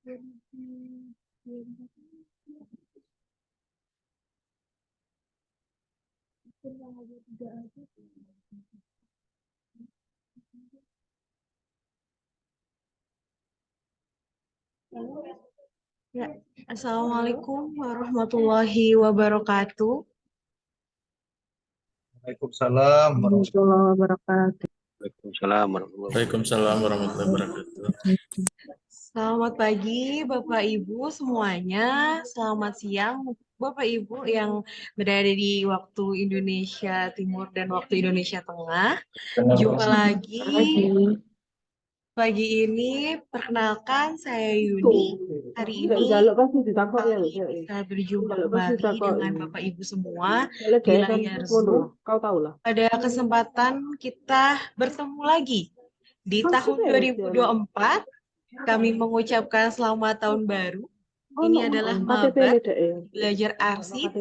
Ya, Assalamualaikum warahmatullahi wabarakatuh. Waalaikumsalam warahmatullahi wabarakatuh. Waalaikumsalam warahmatullahi Waalaikumsalam warahmatullahi wabarakatuh. Selamat pagi Bapak Ibu semuanya. Selamat siang Bapak Ibu yang berada di waktu Indonesia Timur dan waktu Indonesia Tengah. Jumpa lagi pagi ini. Perkenalkan, saya Yuni. Hari ini kami bisa berjumpa kembali dengan Bapak Ibu semua di layar Zoom. Kau tahu lah. Pada kesempatan kita bertemu lagi di tahun 2024, kami mengucapkan selamat tahun baru. Ini adalah Mabar Belajar Arsip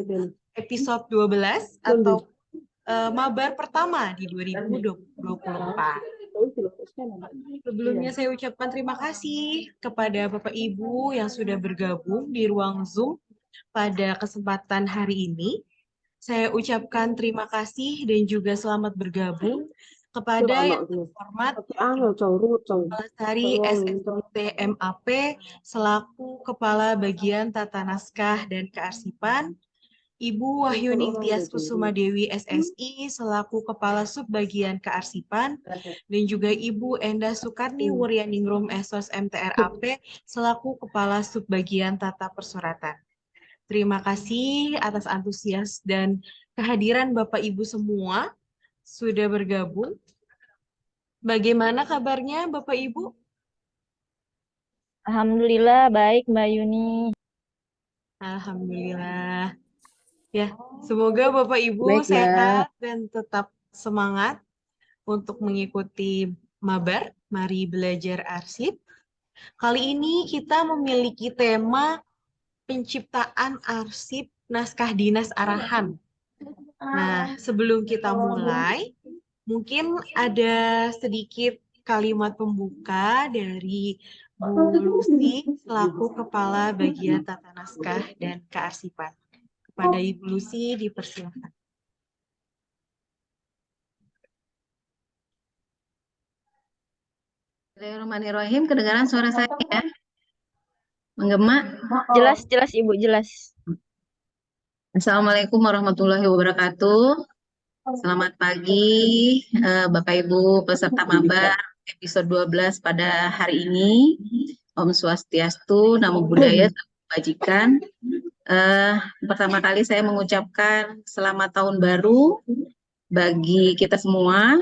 episode 12 atau Mabar pertama di 2024. Sebelumnya saya ucapkan terima kasih kepada Bapak Ibu yang sudah bergabung di ruang Zoom pada kesempatan hari ini. Saya ucapkan terima kasih dan juga selamat bergabung kepada yang terhormat Kepala Sari SST MAP selaku Kepala Bagian Tata Naskah dan Kearsipan, Ibu Wahyuni Tias Kusuma Dewi SSI selaku Kepala Subbagian Kearsipan, dan juga Ibu Enda Sukarni Wuryaningrum SOS MTRAP selaku Kepala Subbagian Tata Persuratan. Terima kasih atas antusias dan kehadiran Bapak Ibu semua sudah bergabung. Bagaimana kabarnya Bapak Ibu? Alhamdulillah baik Mbak Yuni. Alhamdulillah. Ya, semoga Bapak Ibu sehat dan tetap semangat untuk mengikuti Mabar, Mari Belajar Arsip. Kali ini kita memiliki tema penciptaan arsip naskah dinas arahan. Nah, sebelum kita mulai, mungkin ada sedikit kalimat pembuka dari Bu Lucy selaku Kepala Bagian Tata Naskah dan Kearsipan. Kepada Ibu Lucy dipersilakan. Bismillahirrahmanirrahim. Kedengaran suara saya ya? Menggema? Jelas Ibu, jelas. Assalamualaikum warahmatullahi wabarakatuh. Selamat pagi Bapak Ibu peserta Mabar episode 12 pada hari ini. Om Swastiastu, Namo Buddhaya, Salam Kebajikan. Pertama kali saya mengucapkan selamat tahun baru bagi kita semua.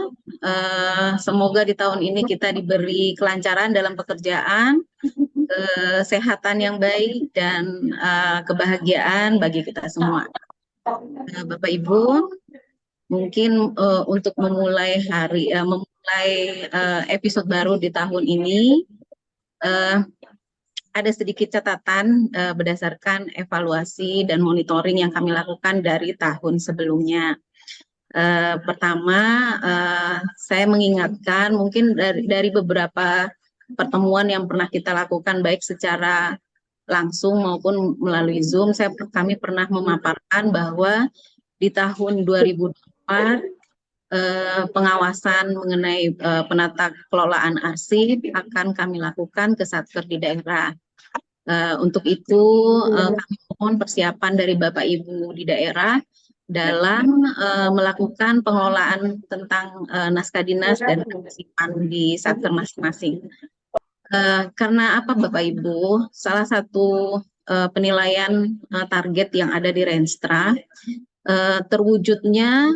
Semoga di tahun ini kita diberi kelancaran dalam pekerjaan, kesehatan yang baik, dan kebahagiaan bagi kita semua. Bapak Ibu, mungkin untuk memulai episode baru di tahun ini, ada sedikit catatan berdasarkan evaluasi dan monitoring yang kami lakukan dari tahun sebelumnya. Pertama, saya mengingatkan mungkin dari beberapa pertemuan yang pernah kita lakukan baik secara langsung maupun melalui Zoom, kami pernah memaparkan bahwa di tahun 2024 pengawasan mengenai penata kelolaan arsip akan kami lakukan ke Satker di daerah. Untuk itu kami mohon persiapan dari Bapak Ibu di daerah dalam melakukan pengelolaan tentang naskah dinas dan kearsipan di Satker masing-masing. Karena apa Bapak Ibu? Salah satu penilaian target yang ada di Renstra, terwujudnya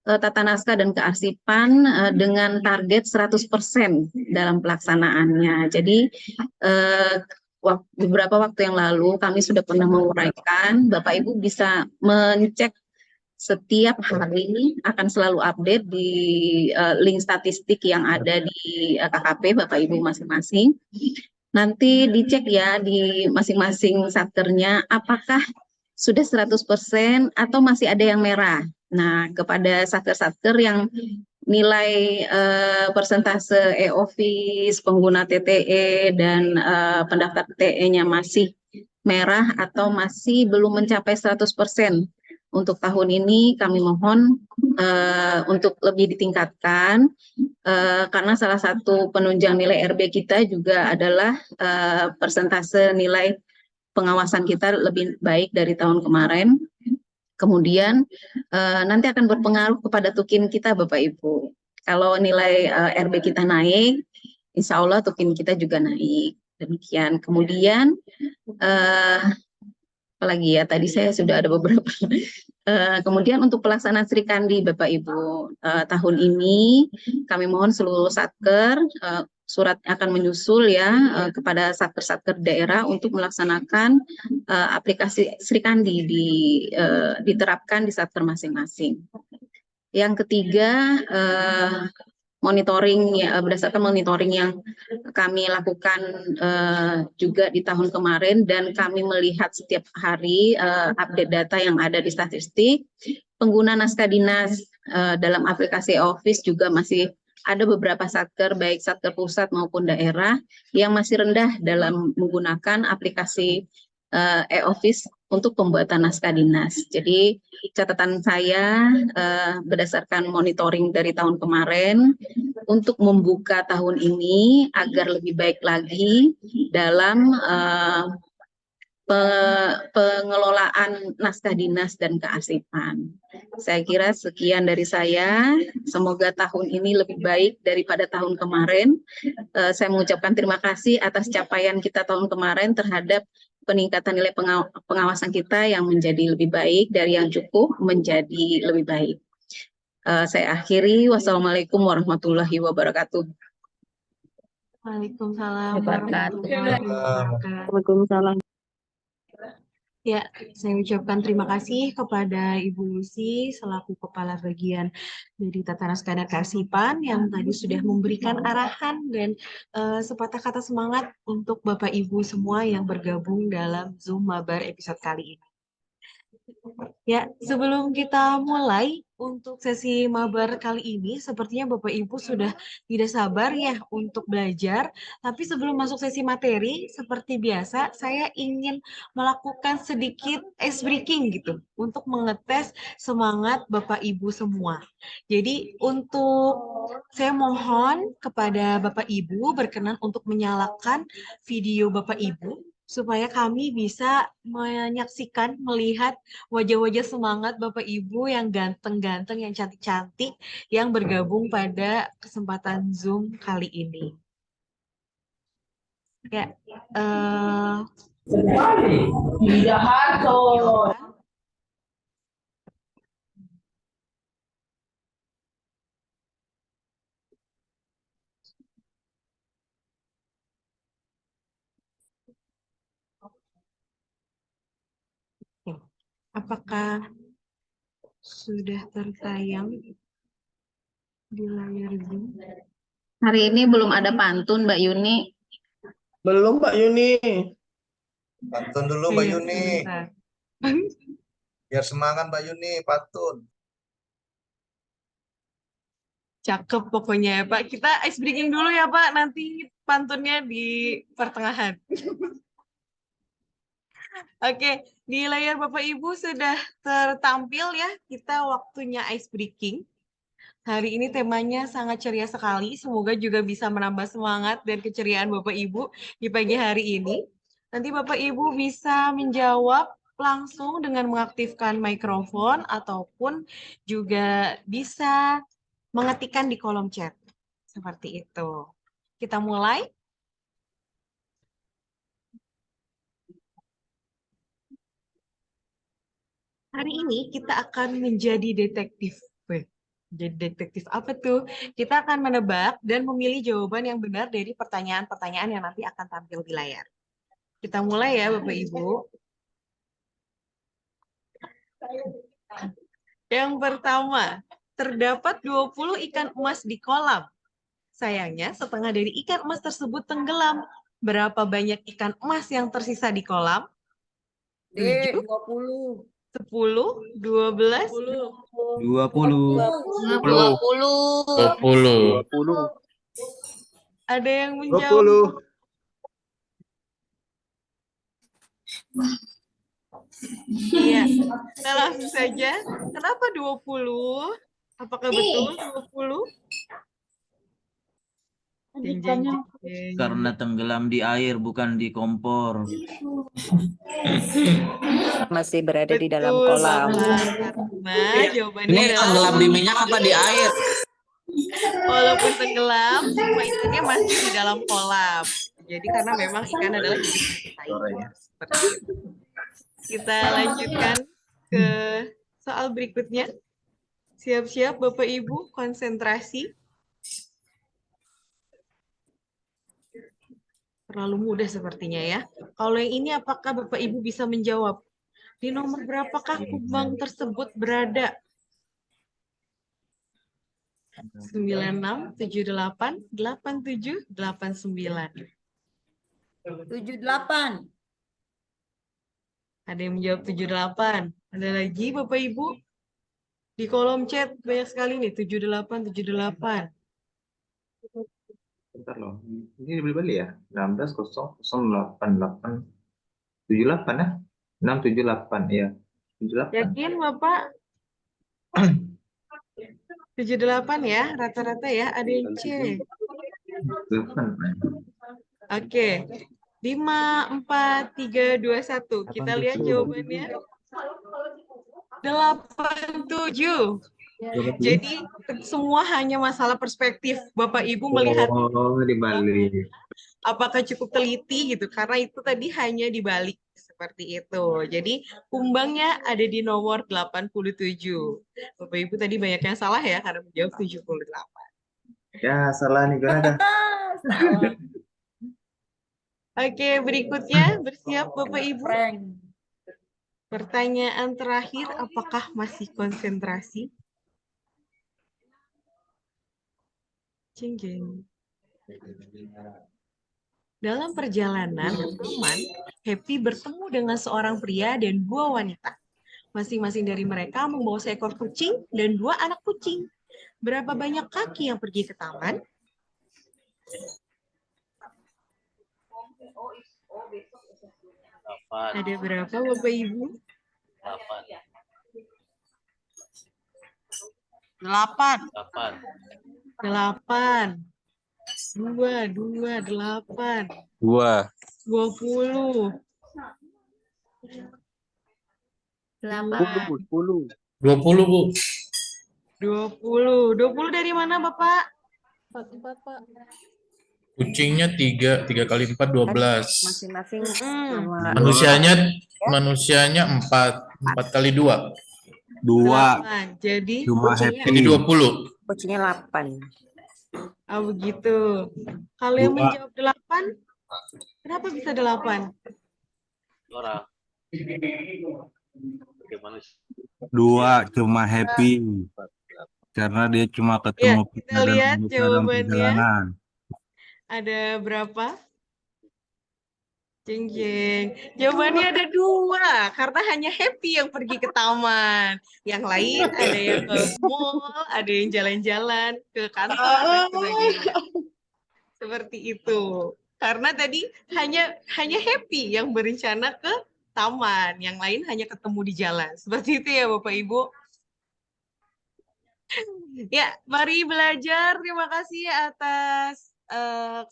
tata naskah dan kearsipan dengan target 100% dalam pelaksanaannya. Jadi beberapa waktu yang lalu kami sudah pernah menguraikan, Bapak Ibu bisa mencek setiap hari akan selalu update di link statistik yang ada di KKP Bapak Ibu masing-masing. Nanti dicek ya di masing-masing satkernya apakah sudah 100% atau masih ada yang merah. Nah, kepada satker-satker yang nilai persentase e-office, pengguna TTE, dan pendaftar TTE-nya masih merah atau masih belum mencapai 100%. Untuk tahun ini kami mohon untuk lebih ditingkatkan, karena salah satu penunjang nilai RB kita juga adalah persentase nilai pengawasan kita lebih baik dari tahun kemarin. Kemudian nanti akan berpengaruh kepada tukin kita, Bapak Ibu. Kalau nilai RB kita naik, insya Allah tukin kita juga naik. Demikian. Kemudian apalagi ya, tadi saya sudah ada beberapa. Kemudian untuk pelaksanaan Sri Kandi, Bapak Ibu, tahun ini kami mohon seluruh satker, surat akan menyusul ya kepada satker-satker daerah untuk melaksanakan aplikasi Sri Kandi diterapkan di satker masing-masing. Yang ketiga, monitoring ya, berdasarkan monitoring yang kami lakukan juga di tahun kemarin, dan kami melihat setiap hari update data yang ada di statistik, pengguna naskah dinas dalam aplikasi Office juga masih ada beberapa satker, baik satker pusat maupun daerah, yang masih rendah dalam menggunakan aplikasi e-Office untuk pembuatan naskah dinas. Jadi catatan saya berdasarkan monitoring dari tahun kemarin untuk membuka tahun ini agar lebih baik lagi dalam pengelolaan naskah dinas dan kearsipan. Saya kira sekian dari saya. Semoga tahun ini lebih baik daripada tahun kemarin. Saya mengucapkan terima kasih atas capaian kita tahun kemarin terhadap peningkatan nilai pengawasan kita yang menjadi lebih baik dari yang cukup menjadi lebih baik. Saya akhiri. Wassalamualaikum warahmatullahi wabarakatuh. Waalaikumsalam warahmatullahi wabarakatuh. Waalaikumsalam. Ya, saya ucapkan terima kasih kepada Ibu Lucy selaku Kepala Bagian dari Tata Naskah dan Kearsipan yang tadi sudah memberikan arahan dan sepatah kata semangat untuk Bapak Ibu semua yang bergabung dalam Zoom Mabar episode kali ini. Ya, sebelum kita mulai untuk sesi mabar kali ini, sepertinya Bapak Ibu sudah tidak sabar ya untuk belajar. Tapi sebelum masuk sesi materi, seperti biasa, saya ingin melakukan sedikit ice breaking gitu, untuk mengetes semangat Bapak Ibu semua. Jadi saya mohon kepada Bapak Ibu berkenan untuk menyalakan video Bapak Ibu, supaya kami bisa menyaksikan, melihat wajah-wajah semangat Bapak Ibu yang ganteng-ganteng, yang cantik-cantik, yang bergabung pada kesempatan Zoom kali ini. Ya, apakah sudah tertayang di layar Zoom? Hari ini belum ada pantun, Mbak Yuni. Belum, Mbak Yuni. Pantun dulu, Mbak Iya, Yuni. sebentar. Biar semangat, Mbak Yuni, pantun. Cakep pokoknya ya Pak. Kita ice breaking dulu ya Pak, nanti pantunnya di pertengahan. Oke, di layar Bapak Ibu sudah tertampil ya, kita waktunya ice breaking. Hari ini temanya sangat ceria sekali, semoga juga bisa menambah semangat dan keceriaan Bapak Ibu di pagi hari ini. Nanti Bapak Ibu bisa menjawab langsung dengan mengaktifkan mikrofon ataupun juga bisa mengetikkan di kolom chat. Seperti itu. Kita mulai. Hari ini kita akan menjadi detektif. Jadi detektif apa tuh? Kita akan menebak dan memilih jawaban yang benar dari pertanyaan-pertanyaan yang nanti akan tampil di layar. Kita mulai ya Bapak Ibu. Yang pertama, terdapat 20 ikan emas di kolam. Sayangnya setengah dari ikan emas tersebut tenggelam. Berapa banyak ikan emas yang tersisa di kolam? 7, 20. 10, 12, 20. 20. ada yang menjawab? 20. Iya, kita langsung saja. Kenapa 20? Apakah betul 20? Jeng, jeng, jeng, jeng. Karena tenggelam di air bukan di kompor. Masih berada di dalam Betul, kolam. Bapak. Karena jawabannya Ini adalah tenggelam di minyak apa di air? walaupun tenggelam, semua ikannya masih di dalam kolam. Jadi karena memang ikan adalah jenis sayur. Seperti itu. Kita lanjutkan ke soal berikutnya. Siap-siap Bapak Ibu, konsentrasi. Terlalu mudah sepertinya ya. Kalau yang ini apakah Bapak Ibu bisa menjawab? Di nomor berapakah kumbang tersebut berada? 96, 78, 87, 89. 78. Ada yang menjawab 78. Ada lagi Bapak Ibu? Di kolom chat banyak sekali nih, 78, 78. Bentar loh, ini dibeli ya? 16 0 0 8 8 78 ya? 678 ya. 78. Yakin Bapak? 78 ya, rata-rata ya. Ada yang C. 8. Oke. 5, 4, 3, 2, 1. Kita lihat jawabannya. 87. Jadi semua hanya masalah perspektif. Bapak Ibu melihat Oh, dibalik. apakah cukup teliti gitu. Karena itu tadi hanya dibalik seperti itu. Jadi kumbangnya ada di nomor 87. Bapak Ibu tadi banyak yang salah ya karena menjawab 78. Ya, salah nih gimana? Oke, berikutnya bersiap Bapak Ibu. Pertanyaan terakhir, apakah masih konsentrasi? Jeng, jeng. Dalam perjalanan ke taman, Happy bertemu dengan seorang pria dan dua wanita. Masing-masing dari mereka membawa seekor kucing dan dua anak kucing. Berapa banyak kaki yang pergi ke taman? Ada berapa Bapak Ibu? 8. 8. 2, 8. 2. 20. 10. 20, Bu. 20. 20 dari mana Bapak? Kucingnya 3. 3 kali 4, 12. Masing-masing Manusianya 4. 4 kali 2. 8. Jadi Cuma kucingnya Jadi 20. kucingnya 8. begitu. Kalau yang Dua. menjawab 8, kenapa bisa 8? Dua cuma Happy. Karena dia cuma Ya, ketemu kita lihat dalam jawabannya. perjalanan. Ada berapa? Jeng jeng. Jawabannya ada 2, karena hanya Happy yang pergi ke taman. Yang lain ada yang ke mall, ada yang jalan-jalan ke kantor dan sebagainya. Seperti itu. Karena tadi hanya Happy yang berencana ke taman, yang lain hanya ketemu di jalan. Seperti itu ya Bapak Ibu. Ya, mari belajar. Terima kasih atas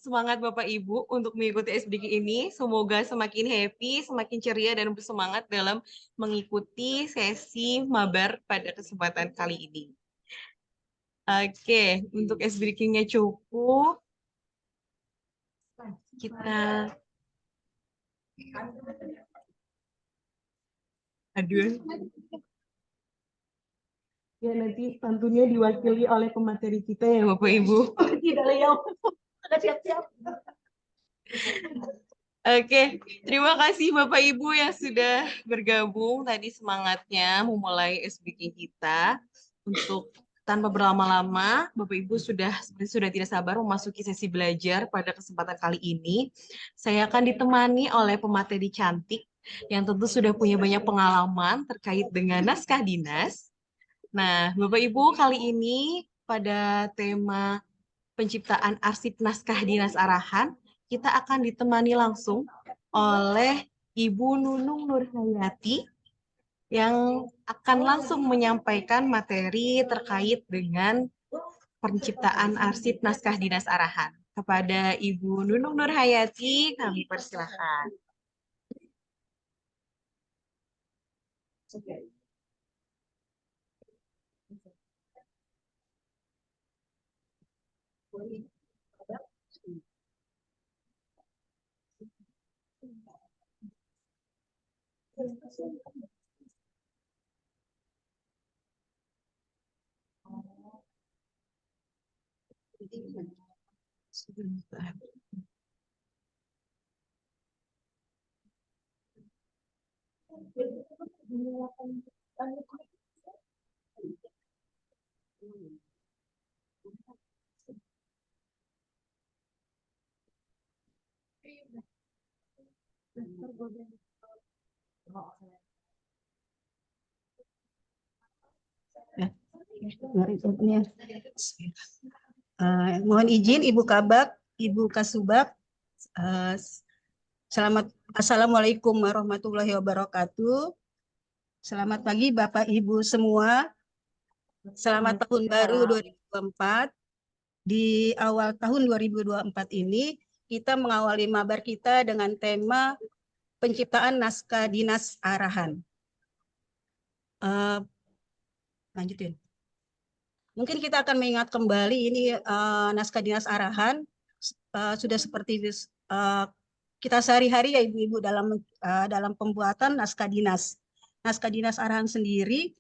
semangat Bapak Ibu untuk mengikuti SBK ini. Semoga semakin happy, semakin ceria dan bersemangat dalam mengikuti sesi mabar pada kesempatan kali ini. Oke, untuk SBK-nya cukup. Kita aduh. Ya, nanti pantunnya diwakili oleh pemateri kita ya Bapak Ibu. Tidak yang siap-siap. Oke, terima kasih Bapak Ibu yang sudah bergabung tadi semangatnya memulai SBK kita. Untuk tanpa berlama-lama, Bapak Ibu sudah tidak sabar memasuki sesi belajar pada kesempatan kali ini. Saya akan ditemani oleh pemateri cantik yang tentu sudah punya banyak pengalaman terkait dengan naskah dinas. Nah, Bapak Ibu, kali ini pada tema penciptaan arsip naskah dinas arahan, kita akan ditemani langsung oleh Ibu Nunung Nurhayati yang akan langsung menyampaikan materi terkait dengan penciptaan arsip naskah dinas arahan. Kepada Ibu Nunung Nurhayati, kami persilahkan. Mohon izin Ibu Kabak, Ibu Kasubag. Assalamualaikum warahmatullahi wabarakatuh. Selamat pagi Bapak Ibu semua. Selamat tahun baru 2024. Di awal tahun 2024 ini kita mengawali mabar kita dengan tema penciptaan naskah dinas arahan. Lanjutin. Mungkin kita akan mengingat kembali ini naskah dinas arahan sudah seperti kita sehari-hari ya Ibu-ibu dalam pembuatan naskah dinas. Naskah dinas arahan sendiri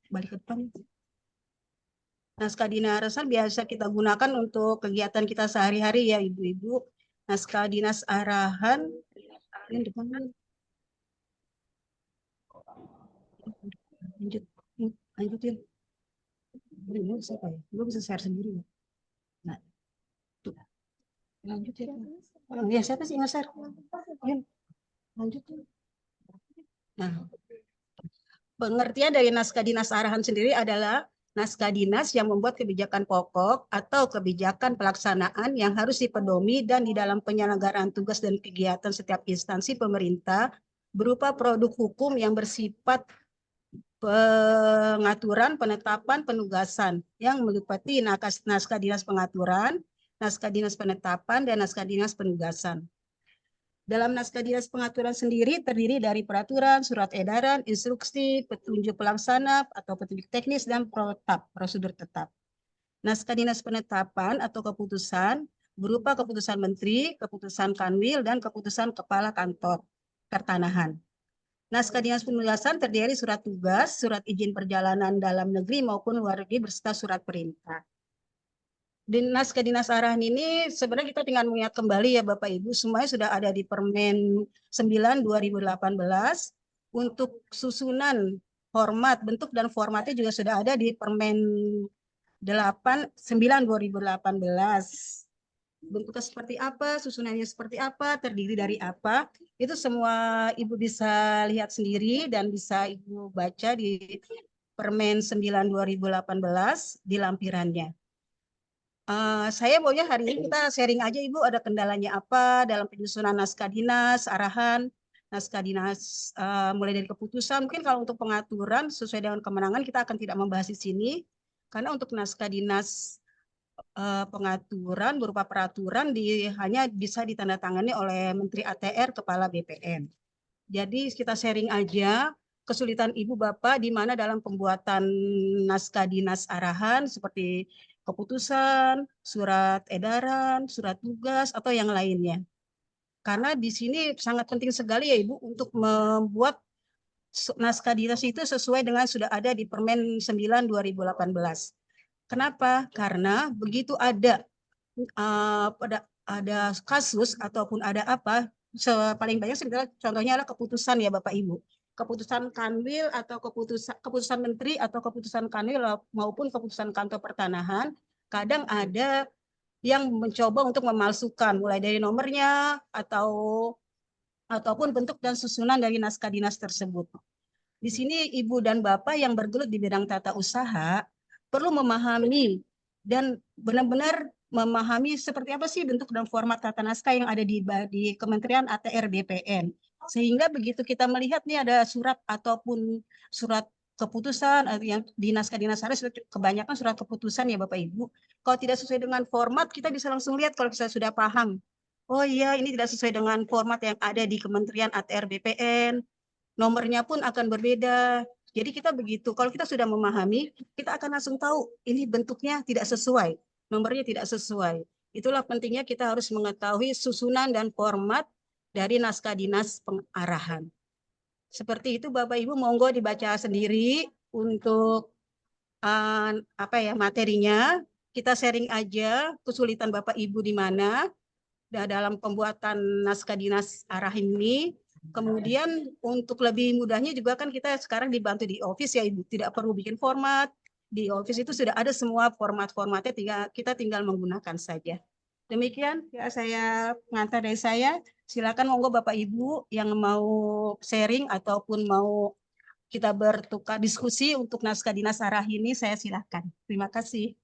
balik ke depan. Naskah dinas arahan biasa kita gunakan untuk kegiatan kita sehari-hari ya Ibu-ibu. Naskah dinas arahan ini depan. Lanjutin. Gue bisa share sendiri. Nah, tuh. Lanjutin. Ya siapa sih nge-share? Lanjutin. Nah, pengertian dari naskah dinas arahan sendiri adalah naskah dinas yang membuat kebijakan pokok atau kebijakan pelaksanaan yang harus dipedomi dan di dalam penyelenggaraan tugas dan kegiatan setiap instansi pemerintah berupa produk hukum yang bersifat pengaturan, penetapan, penugasan yang meliputi naskah dinas pengaturan, naskah dinas penetapan, dan naskah dinas penugasan. Dalam naskah dinas pengaturan sendiri terdiri dari peraturan, surat edaran, instruksi, petunjuk pelaksana atau petunjuk teknis, dan prosedur tetap. Naskah dinas penetapan atau keputusan berupa keputusan menteri, keputusan kanwil, dan keputusan kepala kantor pertanahan. Naskah dinas penugasan terdiri surat tugas, surat izin perjalanan dalam negeri maupun luar negeri beserta surat perintah. Di naskah dinas arahan ini sebenarnya kita tinggal mengingat kembali ya Bapak Ibu, semuanya sudah ada di Permen 9 2018. Untuk susunan format, bentuk dan formatnya juga sudah ada di Permen 9 2018. Bentuknya seperti apa, susunannya seperti apa, terdiri dari apa, itu semua Ibu bisa lihat sendiri dan bisa Ibu baca di Permen 9 2018 di lampirannya. Saya maunya hari ini kita sharing aja Ibu, ada kendalanya apa dalam penyusunan naskah dinas, arahan, naskah dinas mulai dari keputusan. Mungkin kalau untuk pengaturan sesuai dengan kemenangan kita akan tidak membahas di sini, karena untuk naskah dinas pengaturan berupa peraturan hanya bisa ditandatangani oleh Menteri ATR Kepala BPN. Jadi kita sharing aja kesulitan Ibu Bapak di mana dalam pembuatan naskah dinas arahan seperti keputusan, surat edaran, surat tugas atau yang lainnya. Karena di sini sangat penting sekali ya Ibu untuk membuat naskah dinas itu sesuai dengan sudah ada di Permen 9 2018. Kenapa? Karena begitu ada kasus ataupun ada apa, paling banyak sebenarnya contohnya adalah keputusan ya Bapak Ibu. Keputusan kanwil atau keputusan menteri atau keputusan kanwil maupun keputusan kantor pertanahan, kadang ada yang mencoba untuk memalsukan mulai dari nomornya ataupun bentuk dan susunan dari naskah dinas tersebut. Di sini ibu dan bapak yang bergelut di bidang tata usaha perlu memahami dan benar-benar memahami seperti apa sih bentuk dan format tata naskah yang ada di Kementerian ATR BPN. Sehingga begitu kita melihat nih ada surat ataupun surat keputusan yang di naskah dinas harus kebanyakan surat keputusan ya Bapak Ibu. Kalau tidak sesuai dengan format kita bisa langsung lihat kalau kita sudah paham. Oh iya ini tidak sesuai dengan format yang ada di Kementerian ATR BPN. Nomornya pun akan berbeda. Jadi kita begitu, kalau kita sudah memahami, kita akan langsung tahu ini bentuknya tidak sesuai, nomornya tidak sesuai. Itulah pentingnya kita harus mengetahui susunan dan format dari naskah dinas pengarahan. Seperti itu Bapak Ibu, monggo dibaca sendiri untuk materinya. Kita sharing aja kesulitan Bapak Ibu di mana dalam pembuatan naskah dinas arah ini. Kemudian untuk lebih mudahnya juga kan kita sekarang dibantu di Office ya Ibu, tidak perlu bikin format. Di Office itu sudah ada semua format-formatnya, kita tinggal menggunakan saja. Demikian ya saya pengantar dari saya. Silakan monggo Bapak Ibu yang mau sharing ataupun mau kita bertukar diskusi untuk naskah dinas arah ini, saya silakan. Terima kasih.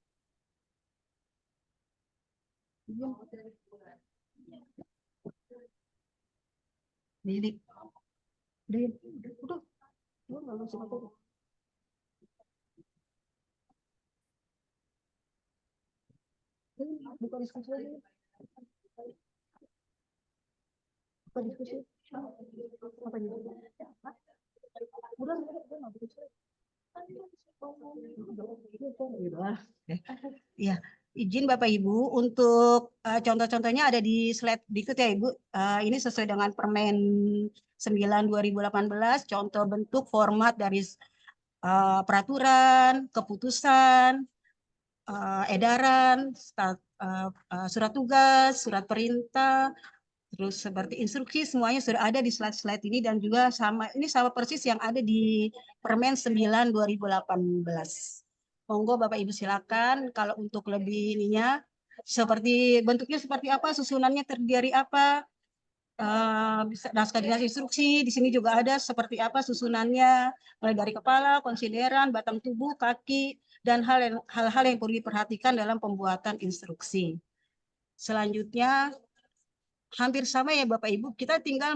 Lilik. Udah. Buka diskusi lagi. Buka diskusi. Apa ini? Udah, ya, izin Bapak Ibu untuk contoh-contohnya ada di slide berikut ya Ibu. Ini sesuai dengan Permen 9 2018, contoh bentuk format dari peraturan, keputusan, edaran, surat tugas, surat perintah, terus seperti instruksi semuanya sudah ada di slide-slide ini dan juga ini sama persis yang ada di Permen 9 2018. Monggo Bapak Ibu silakan kalau untuk lebih ininya seperti bentuknya seperti apa, susunannya terdiri dari apa, naskah dinas instruksi di sini juga ada seperti apa susunannya mulai dari kepala, konsideran, batang tubuh, kaki dan hal-hal yang perlu diperhatikan dalam pembuatan instruksi. Selanjutnya hampir sama ya Bapak Ibu, kita tinggal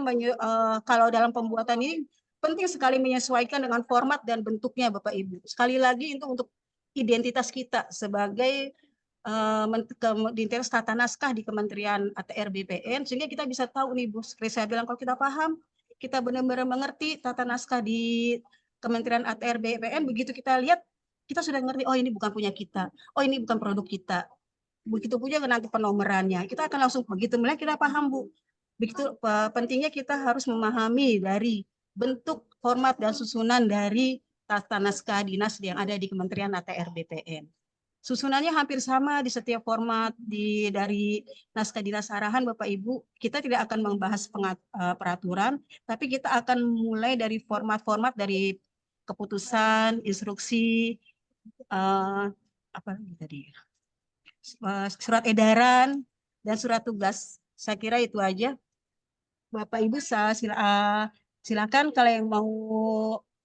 kalau dalam pembuatan ini penting sekali menyesuaikan dengan format dan bentuknya Bapak Ibu. Sekali lagi itu untuk identitas kita sebagai identitas tata naskah di Kementerian ATR BPN, sehingga kita bisa tahu nih Bu, seperti saya bilang kalau kita paham, kita benar-benar mengerti tata naskah di Kementerian ATR BPN, begitu kita lihat, kita sudah ngerti, oh ini bukan punya kita, oh ini bukan produk kita. Begitu punya nanti penomorannya. Kita akan langsung begitu mulai kita paham Bu. Begitu pentingnya kita harus memahami dari bentuk, format dan susunan dari tata naskah dinas yang ada di Kementerian ATR BPN. Susunannya hampir sama di setiap format dari naskah dinas arahan Bapak Ibu. Kita tidak akan membahas peraturan, tapi kita akan mulai dari format-format dari keputusan, instruksi, apa lagi tadi? Surat edaran, dan surat tugas. Saya kira itu aja. Bapak Ibu silakan kalau yang mau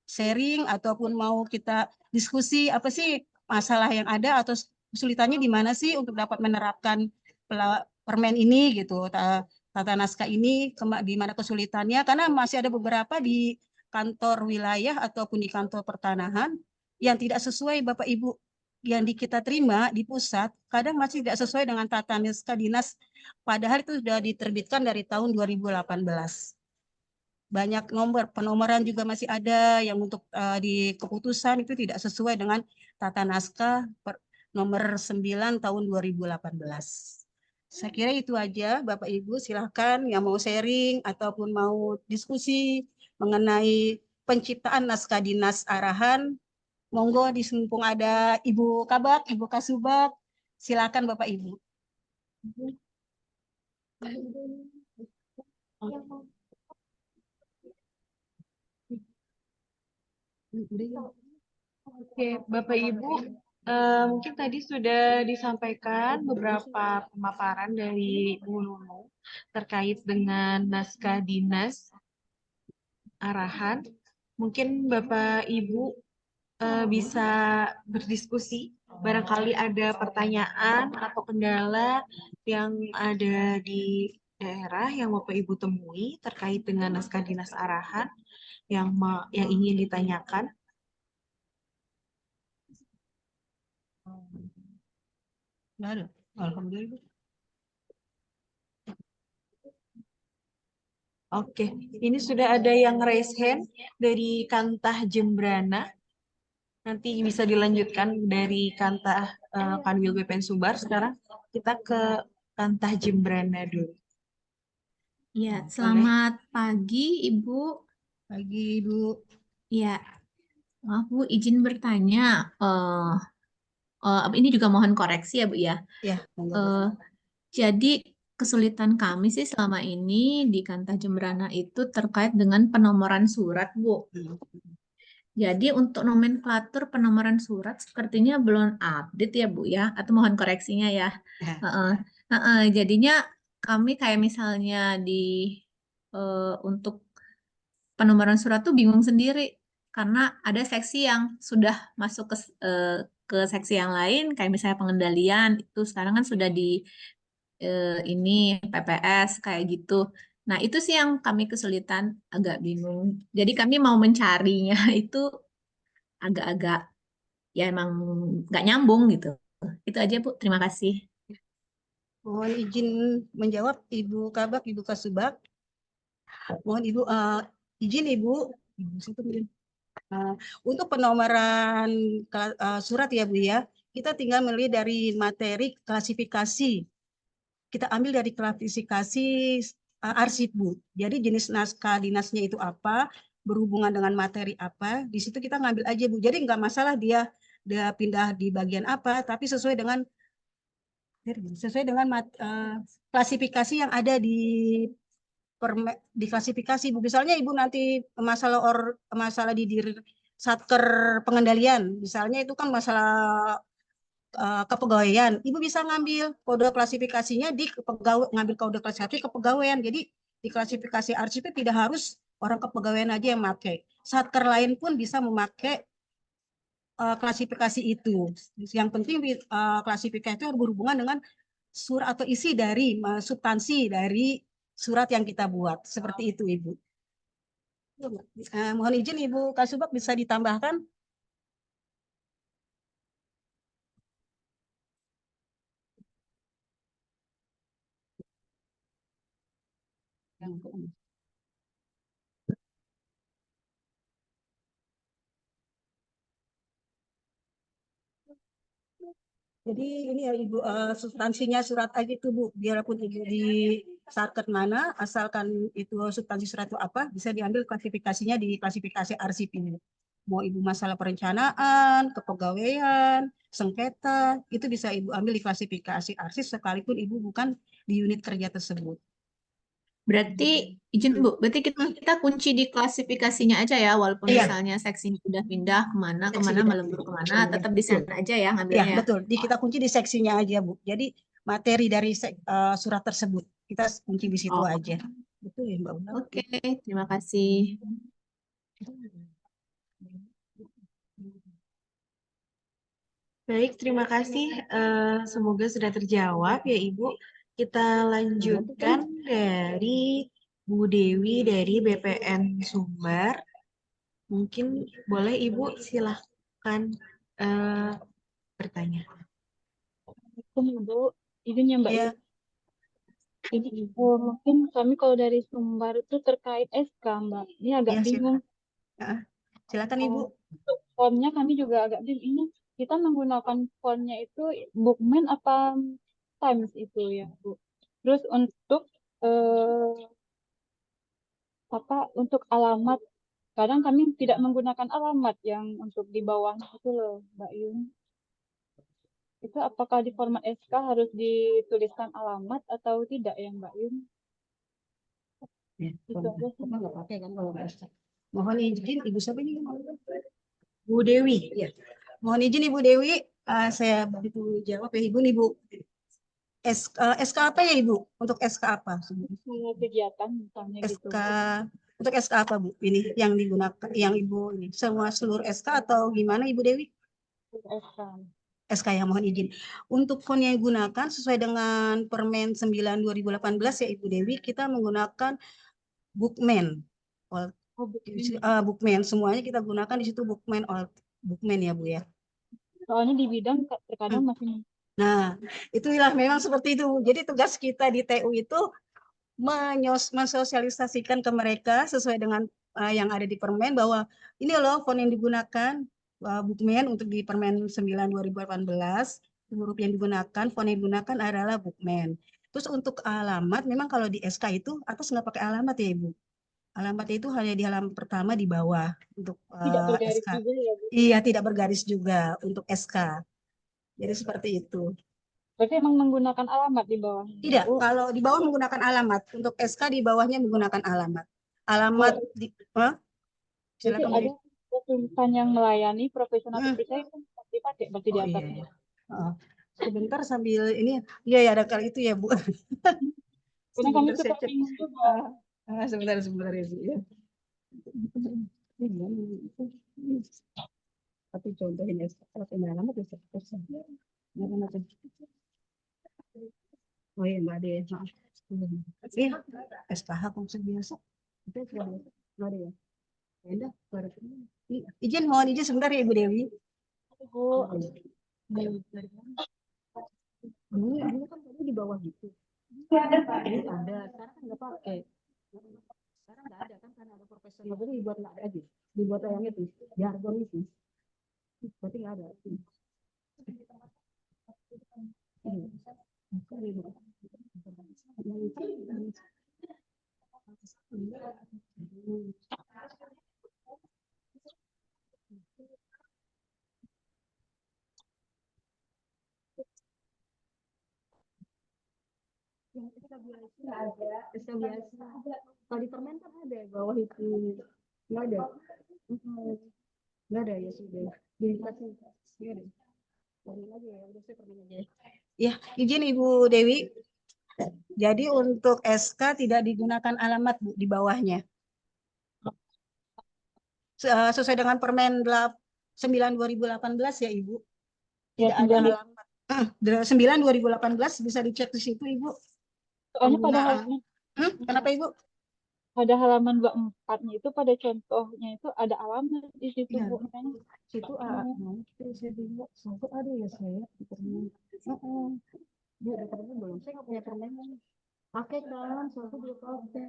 sharing ataupun mau kita diskusi apa sih masalah yang ada atau kesulitannya di mana sih untuk dapat menerapkan permen ini gitu, tata naskah ini, di mana kesulitannya, karena masih ada beberapa di kantor wilayah ataupun di kantor pertanahan yang tidak sesuai Bapak Ibu yang kita terima di pusat, kadang masih tidak sesuai dengan tata naskah dinas, padahal itu sudah diterbitkan dari tahun 2018. Banyak penomoran juga masih ada yang untuk di keputusan itu tidak sesuai dengan tata naskah nomor 9 tahun 2018. Saya kira itu aja Bapak Ibu, silahkan yang mau sharing ataupun mau diskusi mengenai penciptaan naskah dinas arahan. Monggo disumpung ada Ibu Kabak, Ibu Kasubag, silakan Bapak Ibu. Oke, Bapak Ibu, Mungkin tadi sudah disampaikan beberapa pemaparan dari Bu Nunu terkait dengan naskah dinas arahan. Mungkin Bapak Ibu bisa berdiskusi. Barangkali ada pertanyaan atau kendala yang ada di daerah yang Bapak Ibu temui terkait dengan naskah dinas arahan yang ingin ditanyakan. Nggak ada. Alhamdulillah. Oke, ini sudah ada yang raise hand dari Kantah Jembrana. Nanti bisa dilanjutkan dari Kantah Kanwil BPN Sumbar. Sekarang kita ke Kantah Jembrana dulu. Ya, Boleh? selamat pagi Ibu. Pagi Ibu. Ya, maaf Bu, izin bertanya. Ini juga mohon koreksi ya Bu ya. Ya, monggo. Eh, jadi kesulitan kami sih selama ini di Kantah Jembrana itu terkait dengan penomoran surat Bu. Jadi untuk nomenklatur penomoran surat sepertinya belum update ya Bu ya, atau mohon koreksinya ya. Ya. Jadinya kami kayak misalnya untuk penomoran surat tuh bingung sendiri karena ada seksi yang sudah masuk ke seksi yang lain kayak misalnya pengendalian itu sekarang kan sudah di ini PPS kayak gitu. Nah, itu sih yang kami kesulitan agak bingung. Jadi kami mau mencarinya itu agak-agak ya emang nggak nyambung gitu. Itu aja Bu, terima kasih. Mohon izin menjawab Ibu Kabak, Ibu Kasubag. Mohon Ibu izin Ibu. Untuk penomoran surat ya Bu ya, kita tinggal melihat dari materi klasifikasi. Kita ambil dari klasifikasi arsip Bu. Jadi jenis naskah dinasnya itu apa, berhubungan dengan materi apa, di situ kita ngambil aja Bu. Jadi nggak masalah dia pindah di bagian apa, tapi sesuai dengan klasifikasi yang ada di klasifikasi Bu. Misalnya Ibu nanti masalah di satker pengendalian, misalnya itu kan masalah kepegawaian, Ibu bisa ngambil kode klasifikasinya ngambil kode klasifikasi kepegawaian. Jadi di klasifikasi arsip tidak harus orang kepegawaian aja yang pakai. Satker lain pun bisa memakai klasifikasi itu. Yang penting klasifikasi itu berhubungan dengan surat atau isi dari substansi dari surat yang kita buat. Seperti itu Ibu. Mohon izin Ibu Kasubag bisa ditambahkan. Jadi ini ya Ibu substansinya surat aja itu Bu. Biarpun Ibu di satker mana, asalkan itu substansi surat itu apa, bisa diambil klasifikasinya di klasifikasi arsip ini. Mau Ibu masalah perencanaan, kepegawaian, sengketa, itu bisa Ibu ambil di klasifikasi arsip sekalipun Ibu bukan di unit kerja tersebut. Berarti izin Bu, berarti kita kunci di klasifikasinya aja ya, walaupun Iya. misalnya seksinya udah pindah kemana, Seksi melebur kemana, tetap di sana aja ya Ya, ngambilnya. betul. Kita kunci di seksinya aja, Bu. Jadi materi dari surat tersebut kita kunci di situ aja. Betul ya, Mbak Una? Oke, terima kasih. Baik, terima kasih. Semoga sudah terjawab ya Ibu. Kita lanjutkan dari Bu Dewi dari BPN Sumbar. Mungkin boleh Ibu silahkan bertanya. Bu, izin ya Mbak. Ya. Ini mungkin kami kalau dari Sumbar itu terkait SK Mbak. Ini agak Ya, bingung. Silakan Ibu. Untuk fontnya kami juga agak bingung. Ini kita menggunakan fontnya itu Bookman apa Times itu ya Bu. Terus untuk untuk alamat, kadang kami tidak menggunakan alamat yang untuk di bawah itu loh Mbak Yun. Itu apakah di format SK harus dituliskan alamat atau tidak ya Mbak Yun? Itu aja sih. Nggak pakai kan kalau nggak SK. Mohon izin Ibu siapa ini? Bu Dewi. Ya. Mohon izin Ibu Dewi, Saya bantu jawab ya Ibu nih Bu. SK apa ya Ibu? Untuk SK apa? Kegiatan misalnya gitu. SK untuk SK apa Bu? Ini yang digunakan, yang Ibu ini semua seluruh SK atau gimana Ibu Dewi? SK. SK yang mohon izin. Untuk font yang digunakan sesuai dengan Permen 9 2018 ya Ibu Dewi, kita menggunakan Bookman. Bookman semuanya kita gunakan di situ Bookman Bookman ya Bu ya. Soalnya di bidang terkadang masih Nah, itulah memang seperti itu. Jadi tugas kita di TU itu mensosialisasikan ke mereka sesuai dengan yang ada di permen bahwa ini loh font yang digunakan Bookman untuk di Permen 9 2018, huruf yang digunakan, font yang digunakan adalah Bookman. Terus untuk alamat, memang kalau di SK itu atas nggak pakai alamat ya Ibu. Alamatnya itu hanya di halaman pertama di bawah untuk tidak bergaris SK. juga ya Bu. Iya, tidak bergaris juga untuk SK. Jadi seperti itu. Berarti emang menggunakan alamat di bawahnya. Tidak, kalau di bawah menggunakan alamat. Untuk SK di bawahnya menggunakan alamat. Alamat di Jadi silakan ada tulisan yang melayani profesional Hmm. terpercaya itu pasti pakai berarti di Oh iya, atasnya. iya. Sebentar sambil ini, iya ya ada kali itu ya Bu. Karena kami Sebentar saya suka cek. bingung juga. Sebentar ya Bu ya. Tapi contohin ya, kalau punya alamat bisa terus. Oh iya nggak ada ya. Maaf. Iya, SKH konsep biasa. Itu sudah biasa. Nggak ada ya. Ya udah, baru. Izin, mohon izin sebentar ya Ibu Dewi. Bu, Dulu kan tadi di bawah gitu. Ada, sekarang kan nggak pakai. Sekarang nggak ada kan karena ada profesional, jadi dibuat nggak ada aja. Dibuat yang itu, jargon itu. Berarti nggak ada. Yang kita biasa ada, kita biasa. Kalau di permen kan ada bawah itu nggak ada. Nggak ada ya sudah. Dikasih nggak ada. Cari lagi ya, udah saya permen aja. Ya, izin Ibu Dewi. Jadi untuk SK tidak digunakan alamat Bu di bawahnya. Sesuai dengan Permen 9 2018 ya Ibu. Tidak ada alamat. 9 2018 bisa dicek di situ Ibu. soalnya pada halaman Kenapa Ibu? pada halaman 24-nya itu pada contohnya itu ada alamat di situ Iya. Bu. Makanya Situ saya bingung. Sampai ada ya saya di permen. Bu, ada permen belum? Saya nggak punya permen. Pakai kan, suatu dua pakai.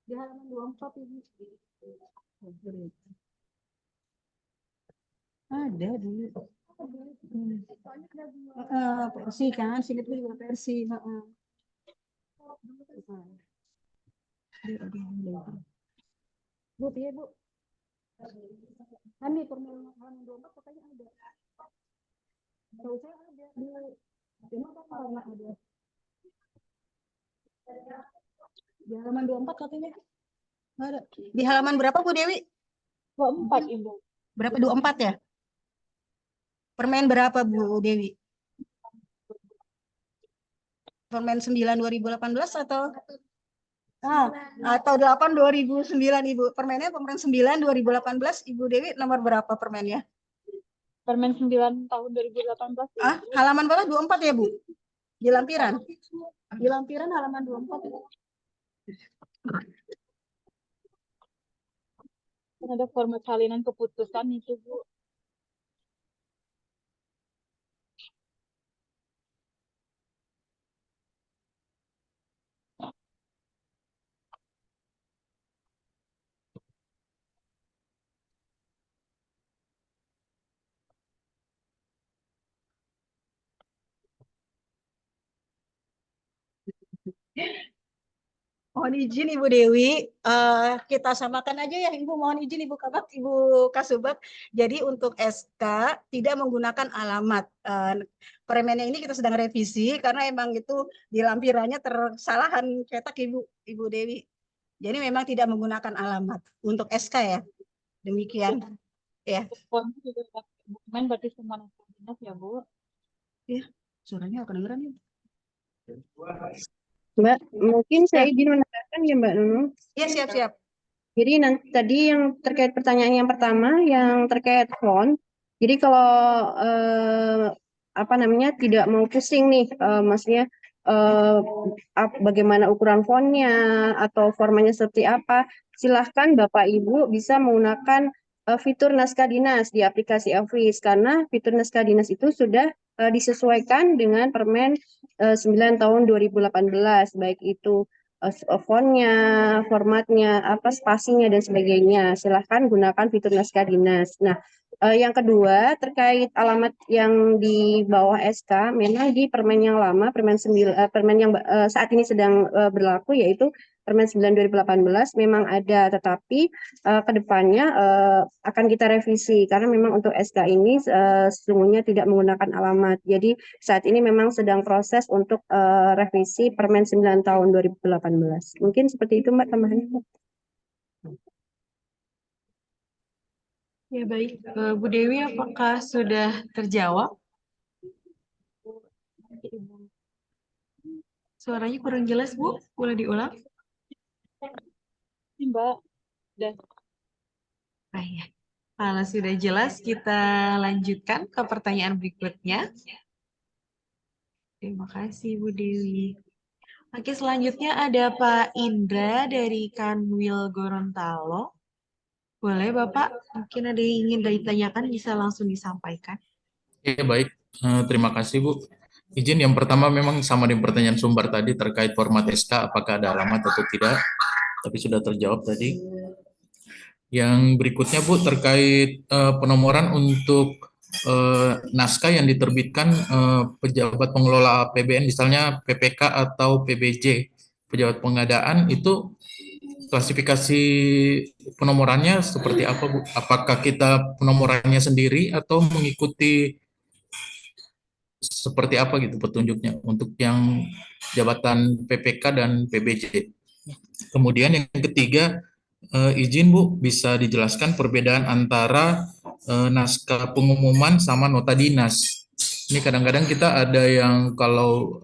Di halaman 24 ini. Ada dulu. Versi kan, singkat juga versi. Bu, iya Bu. Kan di permen halaman 24 katanya ada. Tahu saya ada. Kenapa karena ada? Di halaman 24 katanya. Ada. Di halaman berapa Bu Dewi? 24 Ibu. Berapa? 24 ya? Permen berapa Bu Dewi? Permen 9 2018 atau atau 8 2009 Ibu. Permennya permen 9 2018 Ibu Dewi nomor berapa permennya? Permen 9 tahun 2018. Halaman berapa? 24 ya Bu? Di lampiran. Di lampiran halaman 24 itu. Kan ada format salinan keputusan itu Bu. Mohon izin Ibu Dewi, kita samakan aja ya Ibu. Mohon izin Ibu Kabak, Ibu Kasubag. Jadi untuk SK tidak menggunakan alamat. Permennya ini kita sedang revisi karena emang itu di lampirannya tersalahan cetak Ibu Dewi. Jadi memang tidak menggunakan alamat untuk SK ya. Demikian. Ya. Format juga dokumen berarti semua Maaf ya, Bu. Ya, suaranya kedengeran ya? Mbak, mungkin saya Ya, izin menambahkan ya Mbak Nunung. ya siap-siap. Jadi nanti tadi yang terkait pertanyaan yang pertama yang terkait font. Jadi kalau apa namanya tidak mau pusing nih, maksudnya bagaimana ukuran fontnya atau formanya seperti apa, silahkan Bapak Ibu bisa menggunakan fitur naskah dinas di aplikasi Office karena fitur naskah dinas itu sudah disesuaikan dengan Permen 9 tahun 2018 baik itu fontnya, formatnya, apa spasinya dan sebagainya. Silahkan gunakan fitur naskah dinas. Nah, yang kedua terkait alamat yang di bawah SK, memang di Permen yang lama, Permen yang saat ini sedang berlaku yaitu Permen 9 2018 memang ada, tetapi ke depannya akan kita revisi karena memang untuk SK ini sesungguhnya tidak menggunakan alamat. Jadi saat ini memang sedang proses untuk revisi Permen 9 tahun 2018. Mungkin seperti itu Mbak tambahannya. Ya baik, Bu Dewi apakah sudah terjawab? Suaranya kurang jelas, Bu. Boleh diulang? Ini, Mbak. Udah. Ah, ya. Kalau sudah jelas, kita lanjutkan ke pertanyaan berikutnya. Terima kasih, Bu Dewi. Oke, selanjutnya ada Pak Indra dari Kanwil Gorontalo. Boleh, Bapak? Mungkin ada yang ingin ditanyakan, bisa langsung disampaikan. Ya, baik. Terima kasih, Bu. Izin yang pertama memang sama dengan pertanyaan sumber tadi terkait format SK, apakah ada alamat atau tidak, tapi sudah terjawab tadi. Yang berikutnya, Bu, terkait penomoran untuk naskah yang diterbitkan pejabat pengelola APBN, misalnya PPK atau PBJ, pejabat pengadaan, itu klasifikasi penomorannya seperti apa, Bu? Apakah kita penomorannya sendiri atau mengikuti seperti apa gitu petunjuknya untuk yang jabatan PPK dan PBJ? Kemudian yang ketiga, izin Bu, bisa dijelaskan perbedaan antara naskah pengumuman sama nota dinas. Ini kadang-kadang kita ada yang kalau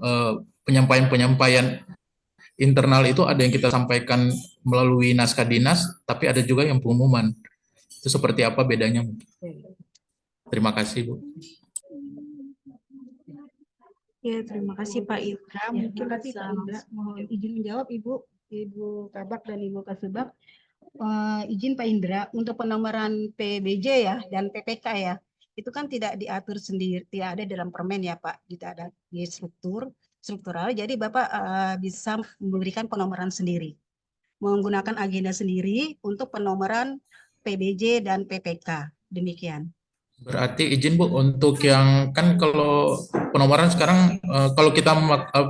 penyampaian-penyampaian internal itu ada yang kita sampaikan melalui naskah dinas, tapi ada juga yang pengumuman. Itu seperti apa bedanya? Terima kasih, Bu. Ya, terima kasih Pak Indra. Ya, Mungkin terima kasih bisa Pak Indra. Mohon izin menjawab Ibu Kabak dan Ibu Kasubag. Izin Pak Indra, untuk penomoran PBJ ya dan PPK ya, itu kan tidak diatur sendiri, tidak ada dalam permen ya Pak, tidak ada di struktural. Jadi Bapak bisa memberikan penomoran sendiri, menggunakan agenda sendiri untuk penomoran PBJ dan PPK. Demikian. Berarti izin Bu untuk yang kan kalau penomoran sekarang kalau kita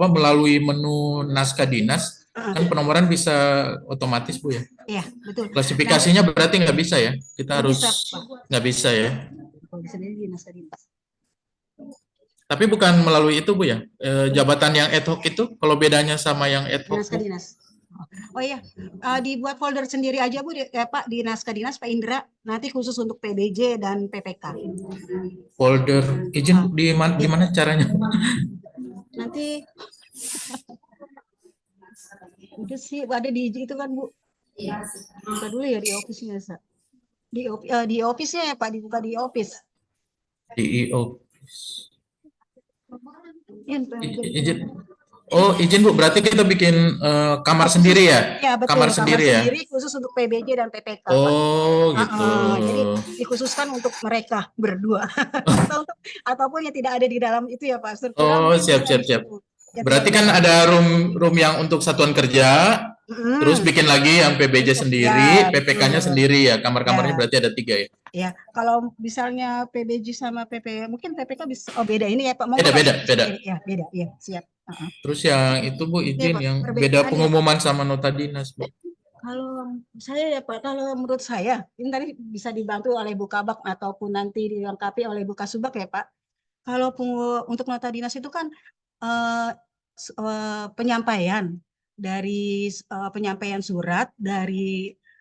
melalui menu naskah dinas kan penomoran bisa otomatis Bu ya. Iya betul. Klasifikasinya berarti nggak bisa ya? Kita harus bisa, nggak bisa ya. Kalau bisa di naskah dinas. Tapi bukan melalui itu Bu ya. Jabatan yang ad hoc itu kalau bedanya sama yang ad hoc. Naskah dinas. Oh iya, dibuat folder sendiri aja Bu, Pak, di naskah dinas Pak Indra. Nanti khusus untuk PBJ dan PPK. Folder izin di mana caranya? Nanti itu sih ada di itu kan Bu. Buka dulu ya di office-nya, Sa. Di office-nya ya Pak, dibuka di office. Di office. Izin. Oh, izin Bu, berarti kita bikin kamar sendiri ya? Ya, betul. Kamar sendiri ya? Khusus untuk PBJ dan PPK. Oh, Pak. gitu. Jadi dikhususkan untuk mereka berdua. Ataupun yang tidak ada di dalam itu ya Pak. Oh, siap. Berarti kan ada room yang untuk satuan kerja, terus bikin lagi yang PBJ sendiri, PPK-nya sendiri ya. Kamar-kamarnya berarti ada 3 ya? Ya, kalau misalnya PBJ sama PP, mungkin PPK bisa, beda ini ya Pak. Beda. Ya, beda, ya, siap. Terus yang itu Bu, izin yang beda pengumuman sama nota dinas Bu. Kalau saya ya Pak, kalau menurut saya, ini tadi bisa dibantu oleh Bu Kabak ataupun nanti dilengkapi oleh Bu Kasubag ya Pak. Kalau untuk nota dinas itu kan penyampaian dari penyampaian surat dari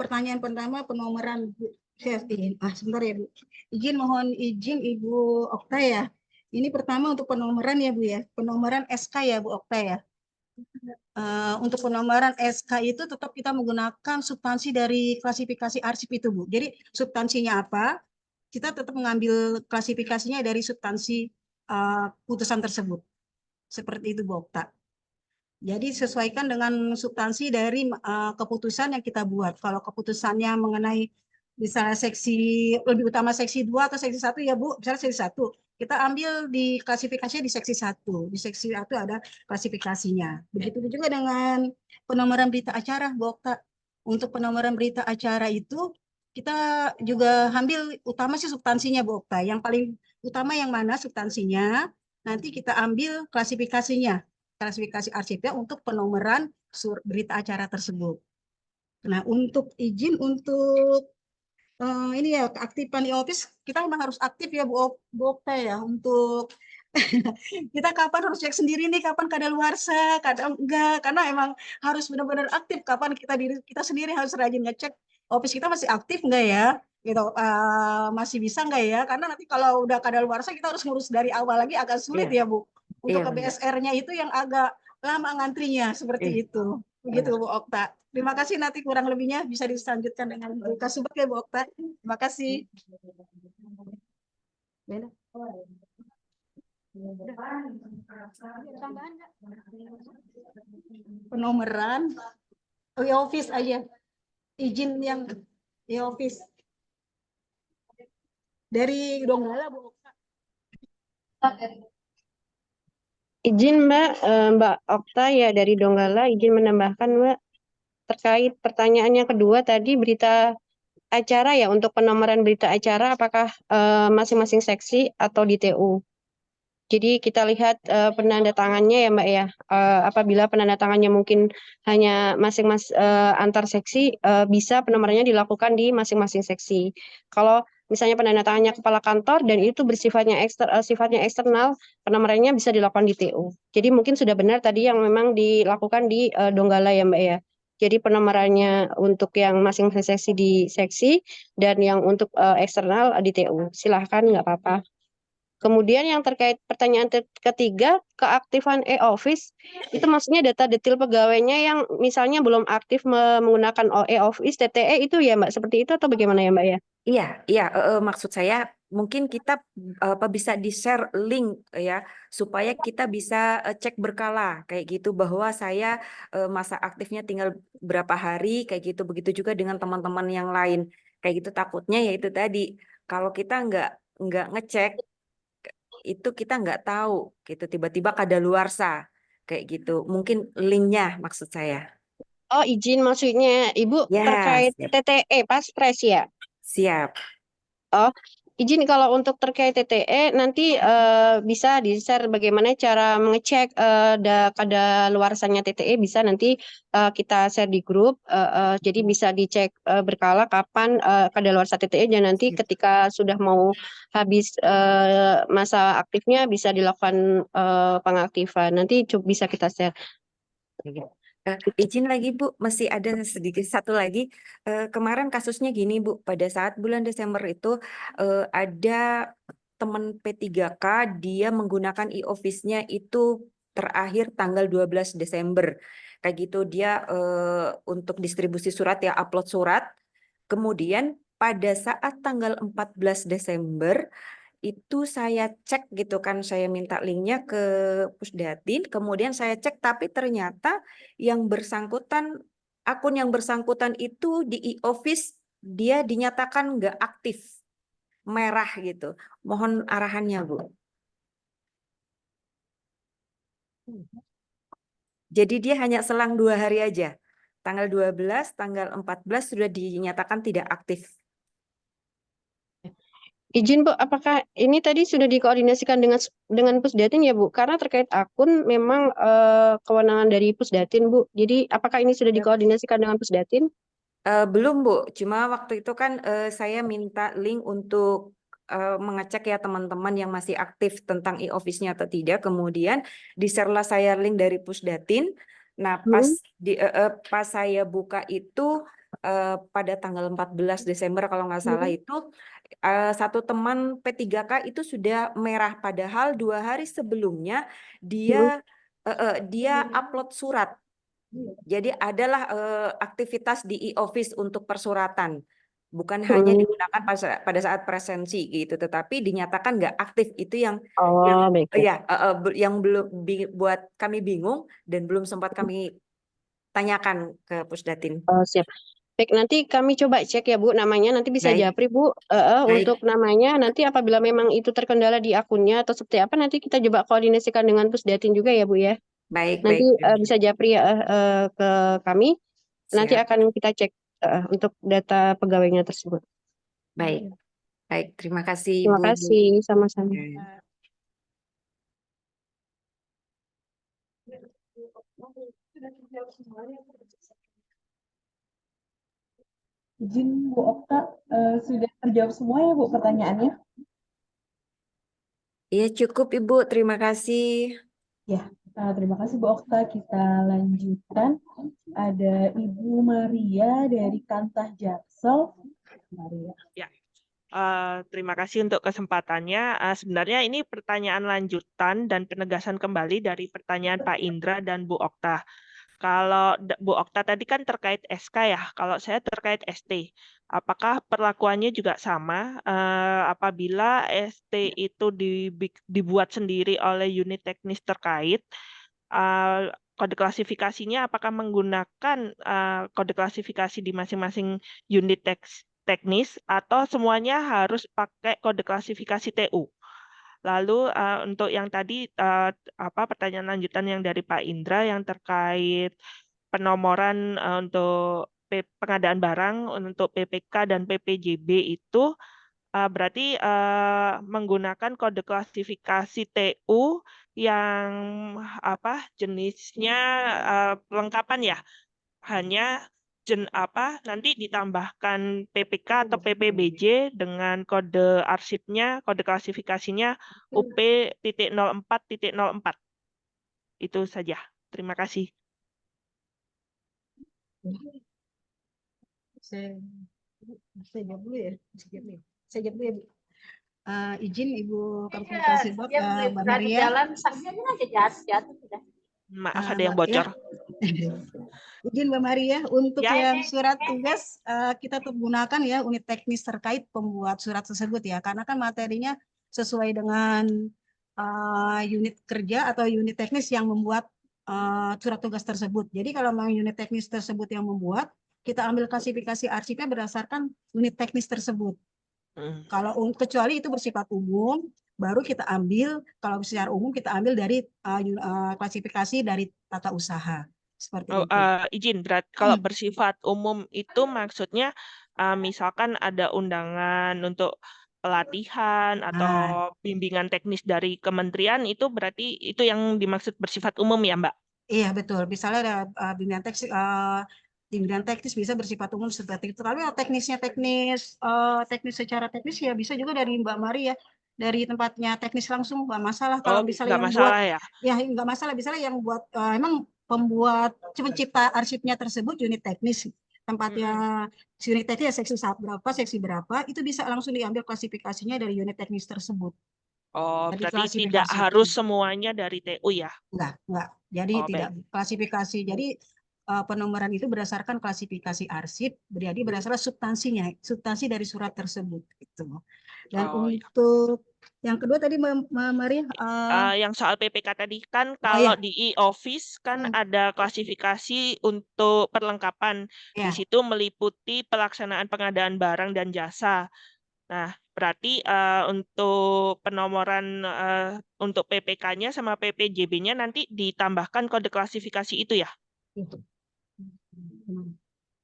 Pertanyaan pertama penomoran Bu. Sebentar ya Bu. Mohon izin Ibu Okta ya. Ini pertama untuk penomoran ya Bu ya. Penomoran SK ya Bu Okta ya. Untuk penomoran SK itu tetap kita menggunakan substansi dari klasifikasi arsip itu Bu. Jadi substansinya apa? Kita tetap mengambil klasifikasinya dari substansi putusan tersebut. Seperti itu Bu Okta. Jadi sesuaikan dengan substansi dari keputusan yang kita buat. Kalau keputusannya mengenai misalnya seksi lebih utama seksi 2 atau seksi 1 ya Bu, misalnya seksi 1, kita ambil di klasifikasinya di seksi 1. Di seksi 1 ada klasifikasinya. Begitu juga dengan penomoran berita acara Bu Okta. Untuk penomoran berita acara itu kita juga ambil utama sih substansinya Bu Okta. Yang paling utama yang mana substansinya, nanti kita ambil klasifikasinya. Klasifikasi arsipnya untuk penomoran berita acara tersebut. Nah, untuk izin untuk ini ya keaktifan e-office, kita memang harus aktif ya Bu Okta ya untuk kita kapan harus cek sendiri nih kapan kadaluarsa, kadang enggak, karena emang harus benar-benar aktif kapan kita sendiri harus rajin ngecek office kita masih aktif enggak ya, gitu masih bisa enggak ya, karena nanti kalau udah kadaluarsa kita harus ngurus dari awal lagi agak sulit ya Bu. Untuk ke BSR-nya itu yang agak lama ngantrinya seperti itu. Begitu Bu Okta. Terima kasih, nanti kurang lebihnya bisa dilanjutkan dengan Bu Kasubag ya Bu Okta. Terima kasih. Penomoran e-office aja. Izin yang e-office. Dari Donggala Bu Okta. Izin Mbak Okta ya dari Donggala, izin menambahkan Mbak terkait pertanyaan yang kedua tadi berita acara ya, untuk penomoran berita acara apakah masing-masing seksi atau di TU. Jadi kita lihat penandatangannya ya Mbak ya. Apabila penandatangannya mungkin hanya antar seksi, bisa penomorannya dilakukan di masing-masing seksi. Kalau misalnya penandatangannya kepala kantor dan itu bersifatnya sifatnya eksternal, penomorannya bisa dilakukan di TU. Jadi mungkin sudah benar tadi yang memang dilakukan di Donggala ya Mbak ya. Jadi penomorannya untuk yang masing-masing seksi di seksi dan yang untuk eksternal di TU. Silahkan, nggak apa-apa. Kemudian yang terkait pertanyaan ketiga, keaktifan e-office, itu maksudnya data detail pegawainya yang misalnya belum aktif menggunakan e-office, TTE itu ya Mbak, seperti itu atau bagaimana ya Mbak ya? Iya, maksud saya mungkin kita bisa di-share link ya supaya kita bisa cek berkala kayak gitu bahwa saya masa aktifnya tinggal berapa hari kayak gitu, begitu juga dengan teman-teman yang lain kayak gitu. Takutnya ya itu tadi kalau kita nggak ngecek itu kita nggak tahu gitu tiba-tiba kadaluarsa kayak gitu. Mungkin linknya maksud saya. Oh izin maksudnya Ibu Ya, terkait siap. TTE Paspres ya? Siap. Oh, izin kalau untuk terkait TTE nanti bisa di-share bagaimana cara mengecek kadaluarsanya TTE, bisa nanti kita share di grup. Jadi bisa dicek berkala kapan kadaluarsa TTE, dan nanti ketika sudah mau habis masa aktifnya bisa dilakukan pengaktifan. Nanti bisa kita share. Izin lagi Bu, masih ada sedikit satu lagi. Kemarin kasusnya gini Bu, pada saat bulan Desember itu ada teman P3K, dia menggunakan e-office-nya itu terakhir tanggal 12 Desember. Kayak gitu dia untuk distribusi surat ya, upload surat. Kemudian pada saat tanggal 14 Desember itu saya cek gitu kan, saya minta linknya ke Pusdatin, kemudian saya cek tapi ternyata yang bersangkutan, akun yang bersangkutan itu di e-office dia dinyatakan nggak aktif, merah gitu. Mohon arahannya Bu. Jadi dia hanya selang 2 hari aja, tanggal 12, tanggal 14 sudah dinyatakan tidak aktif. Izin Bu, apakah ini tadi sudah dikoordinasikan dengan Pusdatin ya Bu? Karena terkait akun memang kewenangan dari Pusdatin Bu. Jadi apakah ini sudah dikoordinasikan dengan Pusdatin? Belum Bu, cuma waktu itu kan saya minta link untuk mengecek ya teman-teman yang masih aktif tentang e-office-nya atau tidak. Kemudian di-share-lah saya link dari Pusdatin. Nah, pas saya buka itu pada tanggal 14 Desember kalau nggak salah itu satu teman P3K itu sudah merah, padahal 2 hari sebelumnya dia upload surat. Jadi adalah aktivitas di e-office untuk persuratan, bukan hanya digunakan pada saat presensi gitu, tetapi dinyatakan nggak aktif. Itu yang baik. yang belum buat kami bingung dan belum sempat kami tanyakan ke Pusdatin. Siap. Baik, nanti kami coba cek ya Bu namanya, nanti bisa Baik. japri Bu Baik. untuk namanya, nanti apabila memang itu terkendala di akunnya atau seperti apa, nanti kita coba koordinasikan dengan Pusdatin juga ya Bu ya. Baik, Nanti baik. bisa japri ya ke kami, nanti Siap. akan kita cek untuk data pegawainya tersebut. Baik, baik. Terima kasih Terima Ibu. kasih, sama-sama. Izin Bu Okta, sudah terjawab semua ya Bu pertanyaannya? Iya cukup Ibu, terima kasih. Ya, terima kasih Bu Okta. Kita lanjutkan. Ada Ibu Maria dari Kantah Jaksel. Maria. Ya, terima kasih untuk kesempatannya. Sebenarnya ini pertanyaan lanjutan dan penegasan kembali dari pertanyaan Pak Indra dan Bu Okta. Kalau Bu Okta tadi kan terkait SK ya, kalau saya terkait ST. Apakah perlakuannya juga sama apabila ST itu dibuat sendiri oleh unit teknis terkait? Kode klasifikasinya apakah menggunakan kode klasifikasi di masing-masing unit teknis atau semuanya harus pakai kode klasifikasi TU? Lalu untuk yang tadi pertanyaan lanjutan yang dari Pak Indra yang terkait penomoran untuk pengadaan barang untuk PPK dan PPJB itu berarti menggunakan kode klasifikasi TU yang jenisnya pelengkapan ya, hanya nanti ditambahkan PPK atau PPBJ dengan kode arsipnya, kode klasifikasinya UP.04.04. Itu saja. Terima kasih. Saya jawab dulu ya. Saya jawab dulu ya Bu. Izin Ibu Kapolres Bot, Mbak Maria. Maaf ada yang bocor. Izin Mbak Maria, untuk yang surat tugas kita gunakan ya unit teknis terkait pembuat surat tersebut ya, karena kan materinya sesuai dengan unit kerja atau unit teknis yang membuat surat tugas tersebut. Jadi kalau memang unit teknis tersebut yang membuat, kita ambil klasifikasi arsipnya berdasarkan unit teknis tersebut. Kalau kecuali itu bersifat umum, baru kita ambil, kalau secara umum kita ambil dari klasifikasi dari tata usaha. Seperti itu. Izin, berarti kalau bersifat umum itu maksudnya misalkan ada undangan untuk pelatihan atau bimbingan teknis dari kementerian, itu berarti itu yang dimaksud bersifat umum ya Mbak? Iya betul, misalnya ada bimbingan teknis bisa bersifat umum seperti itu. Kalau teknisnya teknis secara teknis ya bisa juga dari Mbak Maria, dari tempatnya teknis langsung nggak masalah. Kalau misalnya yang masalah buat ya nggak masalah, misalnya yang buat emang pembuat pencipta arsipnya tersebut unit teknis, tempatnya unit teknis seksi seksi berapa itu bisa langsung diambil klasifikasinya dari unit teknis tersebut. Berarti tidak harus semuanya dari TU ya? Enggak. Jadi tidak klasifikasi. Jadi penomoran itu berdasarkan klasifikasi arsip, jadi berdasarkan substansi dari surat tersebut gitu. Dan untuk yang kedua tadi Mbak Maria yang soal PPK tadi kan kalau di e-office kan ada klasifikasi untuk perlengkapan. Di situ meliputi pelaksanaan pengadaan barang dan jasa. Nah, berarti untuk penomoran untuk PPK-nya sama PPJB-nya nanti ditambahkan kode klasifikasi itu ya?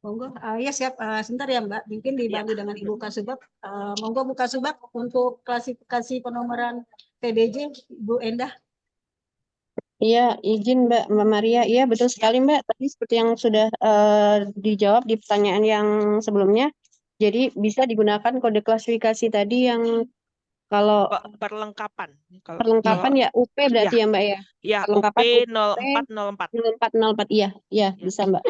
Monggo, ya siap. Sebentar ya Mbak, mungkin dibantu dengan Ibu Kasubag. Monggo Bu Kasubag untuk klasifikasi penomoran PBJ, Bu Endah. Iya, izin Mbak Maria. Iya, betul sekali Mbak. Tadi seperti yang sudah dijawab di pertanyaan yang sebelumnya. Jadi bisa digunakan kode klasifikasi tadi yang Kalau Perlengkapan. Kalau perlengkapan ya UP berarti ya Mbak ya. ya UP Perlengkapan UP 0404. 0404 iya, iya bisa Mbak.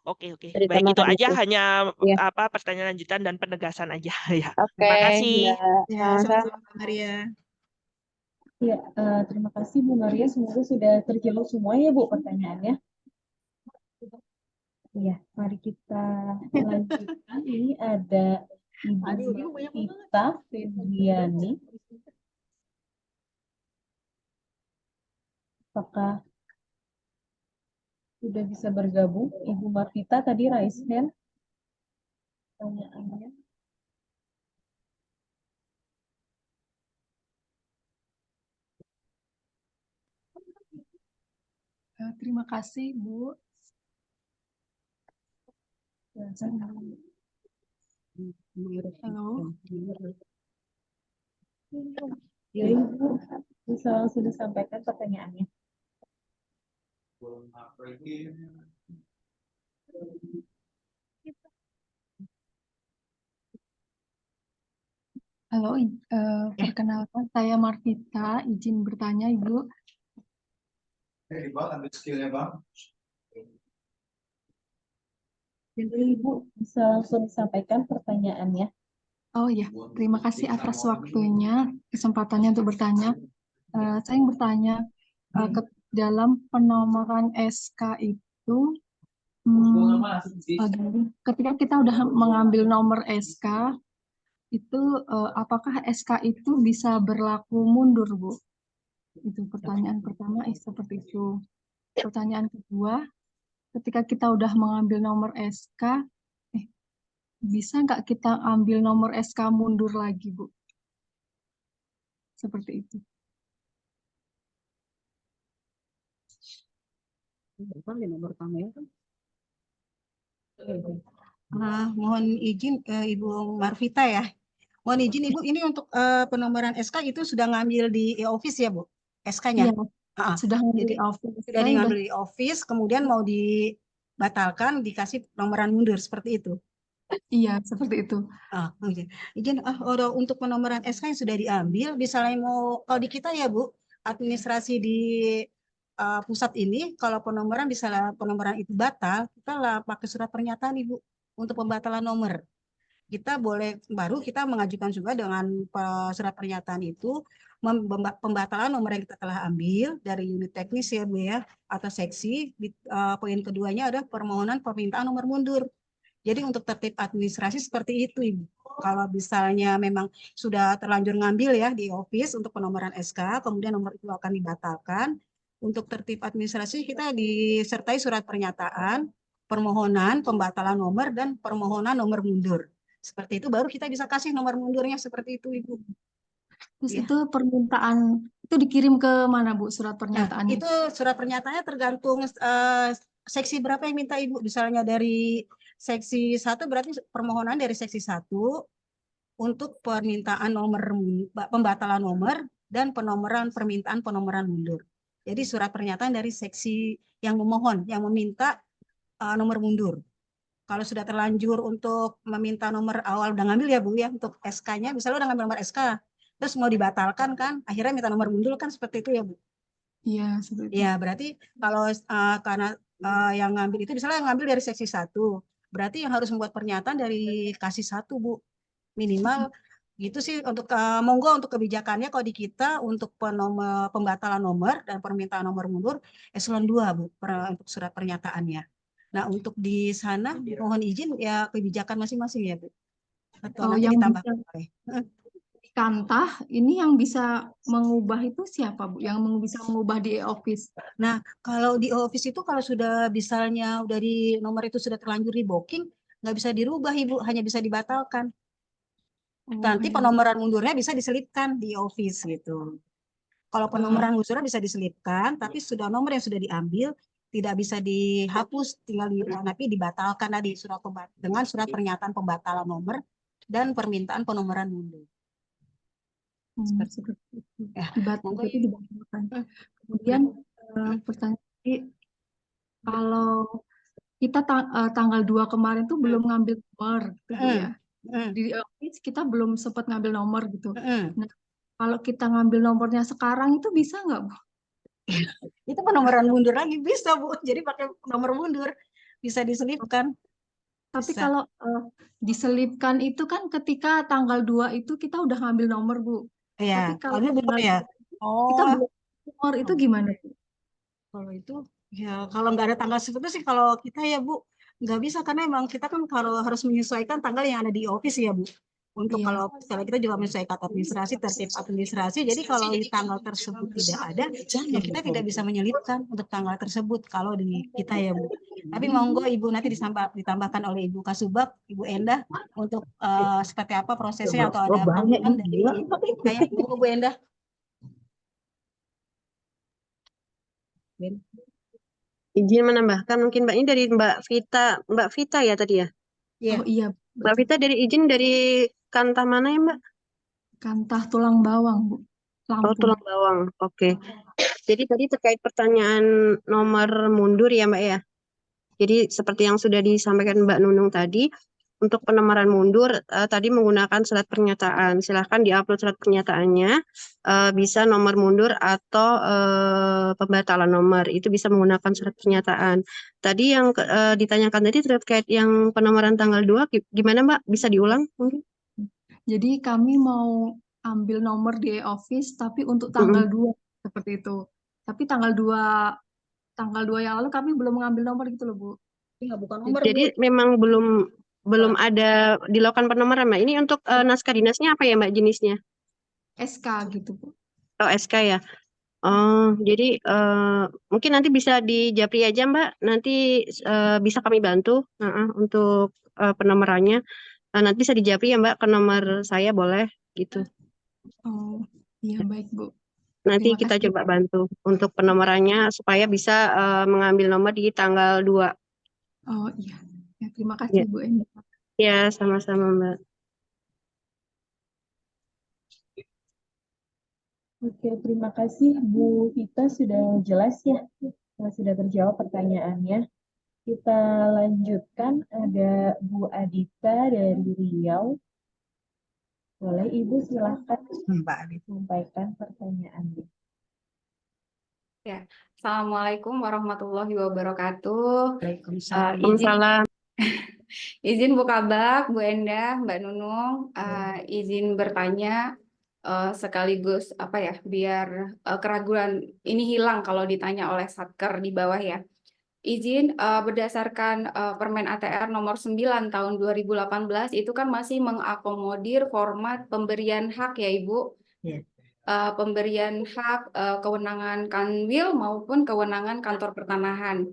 Oke. Cerita Baik, itu makan aja itu. hanya Iya. pertanyaan lanjutan dan penegasan aja ya. Oke, Terima kasih. Mbak. Ya, Sama-sama. sama-sama Mbak Maria. Ya, terima kasih Bu Maria. Semoga sudah terjawab semua ya Bu pertanyaannya. Ya, mari kita lanjutkan. Ini ada Ibu Martita Febriani. Apakah sudah bisa bergabung? Ibu Martita tadi raise hand. Pertanyaannya. Terima kasih, Bu. Halo. Ya, Ibu bisa langsung disampaikan pertanyaannya. Halo, perkenalkan saya Martita, izin bertanya Ibu. Bang, ambil skillnya Bang. Jadi Ibu bisa langsung disampaikan pertanyaannya. Oh ya, terima kasih atas waktunya, kesempatannya untuk bertanya. Saya yang bertanya, ke dalam penomoran SK itu, ketika kita udah mengambil nomor SK, itu apakah SK itu bisa berlaku mundur, Bu? Itu pertanyaan pertama, seperti itu. Pertanyaan kedua, ketika kita udah mengambil nomor SK, bisa nggak kita ambil nomor SK mundur lagi, Bu? Seperti itu. Mohon izin Ibu Marvita ya. Mohon izin Ibu, ini untuk penomoran SK itu sudah ngambil di e-office ya Bu? SK-nya? Iya, sudah ngambil Jadi di office. sudah Saya diambil di office, kemudian mau dibatalkan, dikasih penomoran mundur seperti itu. Iya, seperti itu. Oke. Izin, untuk penomoran SK yang sudah diambil, misalnya kalau di kita ya Bu, administrasi di pusat ini, kalau penomoran penomoran itu batal, kita lah pakai surat pernyataan Ibu untuk pembatalan nomor. Kita mengajukan juga dengan surat pernyataan itu pembatalan nomor yang kita telah ambil dari unit teknis ya Bu ya, atau seksi. Poin keduanya adalah permohonan permintaan nomor mundur. Jadi untuk tertib administrasi seperti itu Ibu. Kalau misalnya memang sudah terlanjur ngambil ya di office untuk penomoran SK, kemudian nomor itu akan dibatalkan. Untuk tertib administrasi kita disertai surat pernyataan, permohonan pembatalan nomor, dan permohonan nomor mundur. Seperti itu baru kita bisa kasih nomor mundurnya seperti itu Ibu. Terus itu permintaan, itu dikirim ke mana Bu surat pernyataannya? Itu surat pernyataannya tergantung seksi berapa yang minta Ibu. Misalnya dari seksi 1 berarti permohonan dari seksi 1 untuk permintaan nomor pembatalan nomor dan permintaan penomoran mundur. Jadi surat pernyataan dari seksi yang memohon, yang meminta nomor mundur. Kalau sudah terlanjur untuk meminta nomor awal udah ngambil ya Bu ya untuk SK-nya, misalnya udah ngambil nomor SK, terus mau dibatalkan kan, akhirnya minta nomor mundur kan seperti itu ya Bu. Iya, seperti itu. Ya, berarti kalau karena yang ngambil itu misalnya yang ngambil dari seksi 1, berarti yang harus membuat pernyataan dari kasih 1 Bu. Minimal gitu sih untuk monggo untuk kebijakannya kalau di kita untuk pembatalan nomor dan permintaan nomor mundur eselon 2 Bu untuk surat pernyataannya. Nah, untuk di sana mohon izin ya kebijakan masing-masing ya Bu. Atau nanti yang ditambah. Kantah ini yang bisa mengubah itu siapa Bu? Yang bisa mengubah di e-office? Nah, kalau di e-office itu kalau sudah misalnya udah di nomor itu sudah terlanjur di booking, nggak bisa dirubah Ibu, hanya bisa dibatalkan. Nanti penomoran mundurnya bisa diselipkan di e-office gitu. Kalau penomoran mundurnya bisa diselipkan, tapi sudah nomor yang sudah diambil tidak bisa dihapus, tinggal tapi dibatalkan tadi dengan surat pernyataan pembatalan nomor dan permintaan penomoran mundur. Seperti itu. Dibatalkan. Kemudian pertanyaan, kalau kita tanggal 2 kemarin tuh belum ngambil nomor gitu ya. Di office kita belum sempat ngambil nomor gitu. Mm-mm. Nah, kalau kita ngambil nomornya sekarang itu bisa nggak, Bu? Itu penomoran mundur lagi bisa, Bu. Jadi pakai nomor mundur bisa diselipkan. Tapi Bisa. kalau diselipkan itu kan ketika tanggal 2 itu kita udah ngambil nomor, Bu. Tapi Iya, kalau kalau belum tanggal ya. 2 kita Oh, belum nomor itu gimana, Bu? kalau itu ya kalau nggak ada tanggal seperti sih kalau kita ya Bu nggak bisa karena emang kita kan kalau harus menyesuaikan tanggal yang ada di office ya Bu. Untuk Iya. kalau kita juga menyesuaikan administrasi, tertib administrasi. Jadi kalau di tanggal tersebut tidak ada, ya kita tidak bisa menyelipkan untuk tanggal tersebut kalau di kita ya Bu. Tapi monggo Ibu nanti ditambahkan oleh Ibu Kasubag, Ibu Endah untuk seperti apa prosesnya atau ada tambahan dari saya, Bu Endah. Izin menambahkan mungkin Mbak ini dari Mbak Vita ya tadi ya. Iya. Oh iya, Mbak Vita izin dari Kantah mana ya Mbak? Kantah Tulang Bawang, Bu. Oh, Lampung. Tulang Bawang. Oke. Jadi tadi terkait pertanyaan nomor mundur ya Mbak ya. Jadi seperti yang sudah disampaikan Mbak Nunung tadi, untuk penomoran mundur tadi menggunakan surat pernyataan. Silahkan diupload surat pernyataannya, bisa nomor mundur atau pembatalan nomor. Itu bisa menggunakan surat pernyataan. Tadi yang ditanyakan tadi terkait yang penomoran tanggal 2, gimana Mbak? Bisa diulang mungkin? Jadi kami mau ambil nomor di e-office tapi untuk tanggal 2 seperti itu. Tapi tanggal 2 yang lalu kami belum mengambil nomor gitu loh, Bu. Iya, bukan nomor Jadi memang belum ada dilakukan penomoran Mbak. Ini untuk naskah dinasnya apa ya Mbak jenisnya? SK gitu, Bu. Oh, SK ya. Oh, jadi mungkin nanti bisa di Japri aja Mbak. Nanti bisa kami bantu untuk penomorannya. Nanti bisa di Japri ya Mbak ke nomor saya boleh gitu. Oh, iya baik, Bu. Nanti Terima kita kasih. coba bantu untuk penomorannya supaya bisa mengambil nomor di tanggal 2. Oh iya. Ya, terima Ya, kasih, Bu Endah. ya sama-sama Mbak. Oke, terima kasih Bu Vita sudah jelas ya, sudah terjawab pertanyaannya. Kita lanjutkan, ada Bu Adita dari Riau. Boleh Ibu silahkan sampaikan pertanyaannya. Ya, Assalamualaikum warahmatullahi wabarakatuh. Waalaikumsalam. Izin Bu Kabak, Bu Endah, Mbak Nunung, izin bertanya sekaligus apa ya, biar keraguan ini hilang kalau ditanya oleh Satker di bawah ya. Izin berdasarkan Permen ATR nomor 9 tahun 2018 itu kan masih mengakomodir format pemberian hak ya Ibu. Pemberian hak kewenangan Kanwil maupun kewenangan kantor pertanahan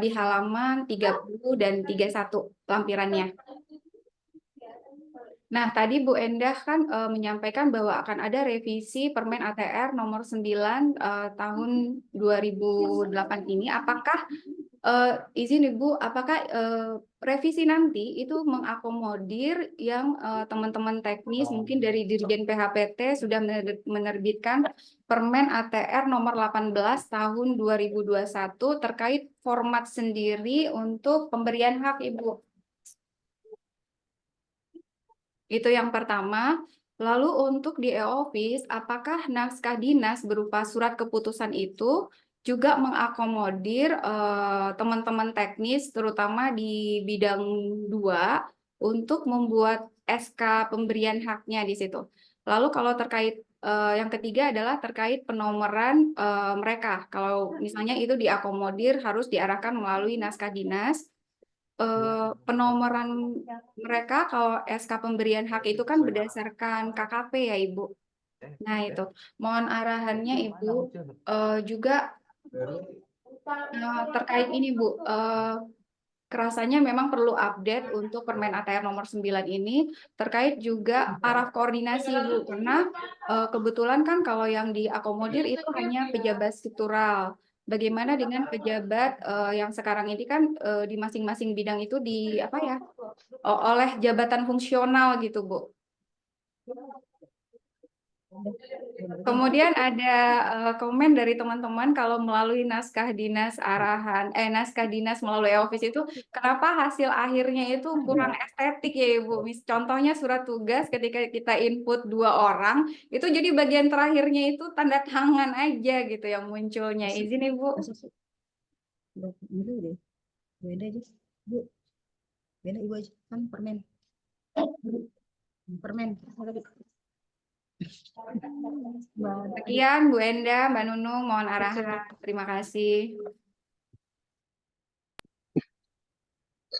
di halaman 30 dan 31 lampirannya. Nah, tadi Bu Endah kan menyampaikan bahwa akan ada revisi Permen ATR nomor 9 tahun 2008 ini. Apakah izin Ibu, apakah revisi nanti itu mengakomodir yang teman-teman teknis mungkin dari Dirjen PHPT sudah menerbitkan Permen ATR nomor 18 tahun 2021 terkait format sendiri untuk pemberian hak Ibu? Itu yang pertama. Lalu untuk di e-office, apakah naskah dinas berupa surat keputusan itu juga mengakomodir teman-teman teknis, terutama di bidang 2, untuk membuat SK pemberian haknya di situ. Lalu kalau terkait yang ketiga adalah terkait penomoran mereka. Kalau misalnya itu diakomodir harus diarahkan melalui naskah dinas. Penomoran mereka kalau SK pemberian hak itu kan berdasarkan KKP ya Ibu. Nah itu, mohon arahannya Ibu juga terkait ini Bu. Kerasanya memang perlu update untuk Permen ATR nomor 9 ini terkait juga arah koordinasi Bu. Karena kebetulan kan kalau yang diakomodir itu hanya pejabat struktural. Bagaimana dengan pejabat yang sekarang ini kan di masing-masing bidang itu di apa ya oleh jabatan fungsional gitu Bu. Kemudian ada komen dari teman-teman kalau melalui naskah dinas naskah dinas melalui e-office itu kenapa hasil akhirnya itu kurang estetik ya Ibu. Contohnya surat tugas ketika kita input 2 orang itu jadi bagian terakhirnya itu tanda tangan aja gitu yang munculnya. Izin Ibu. Dulu deh. Beda aja. Bu. Beda Ibu aja. Kan permen. Permen. Sekian Bu Enda, Mbak Nunung, mohon arahan. Terima kasih.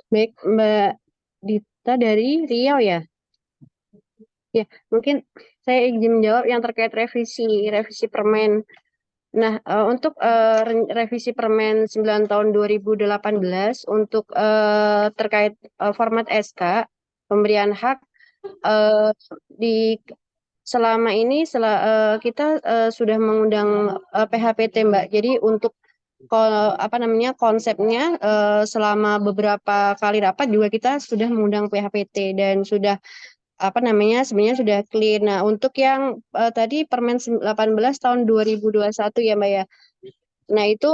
Baik, Mbak Dita dari Riau ya. Ya, mungkin saya izin menjawab yang terkait revisi Permen. Nah, untuk revisi Permen 9 tahun 2018 untuk terkait format SK pemberian hak selama ini kita sudah mengundang PHPT Mbak. Jadi untuk konsepnya selama beberapa kali rapat juga kita sudah mengundang PHPT dan sudah sebenarnya sudah clear. Nah, untuk yang tadi Permen 18 tahun 2021 ya Mbak ya. Nah, itu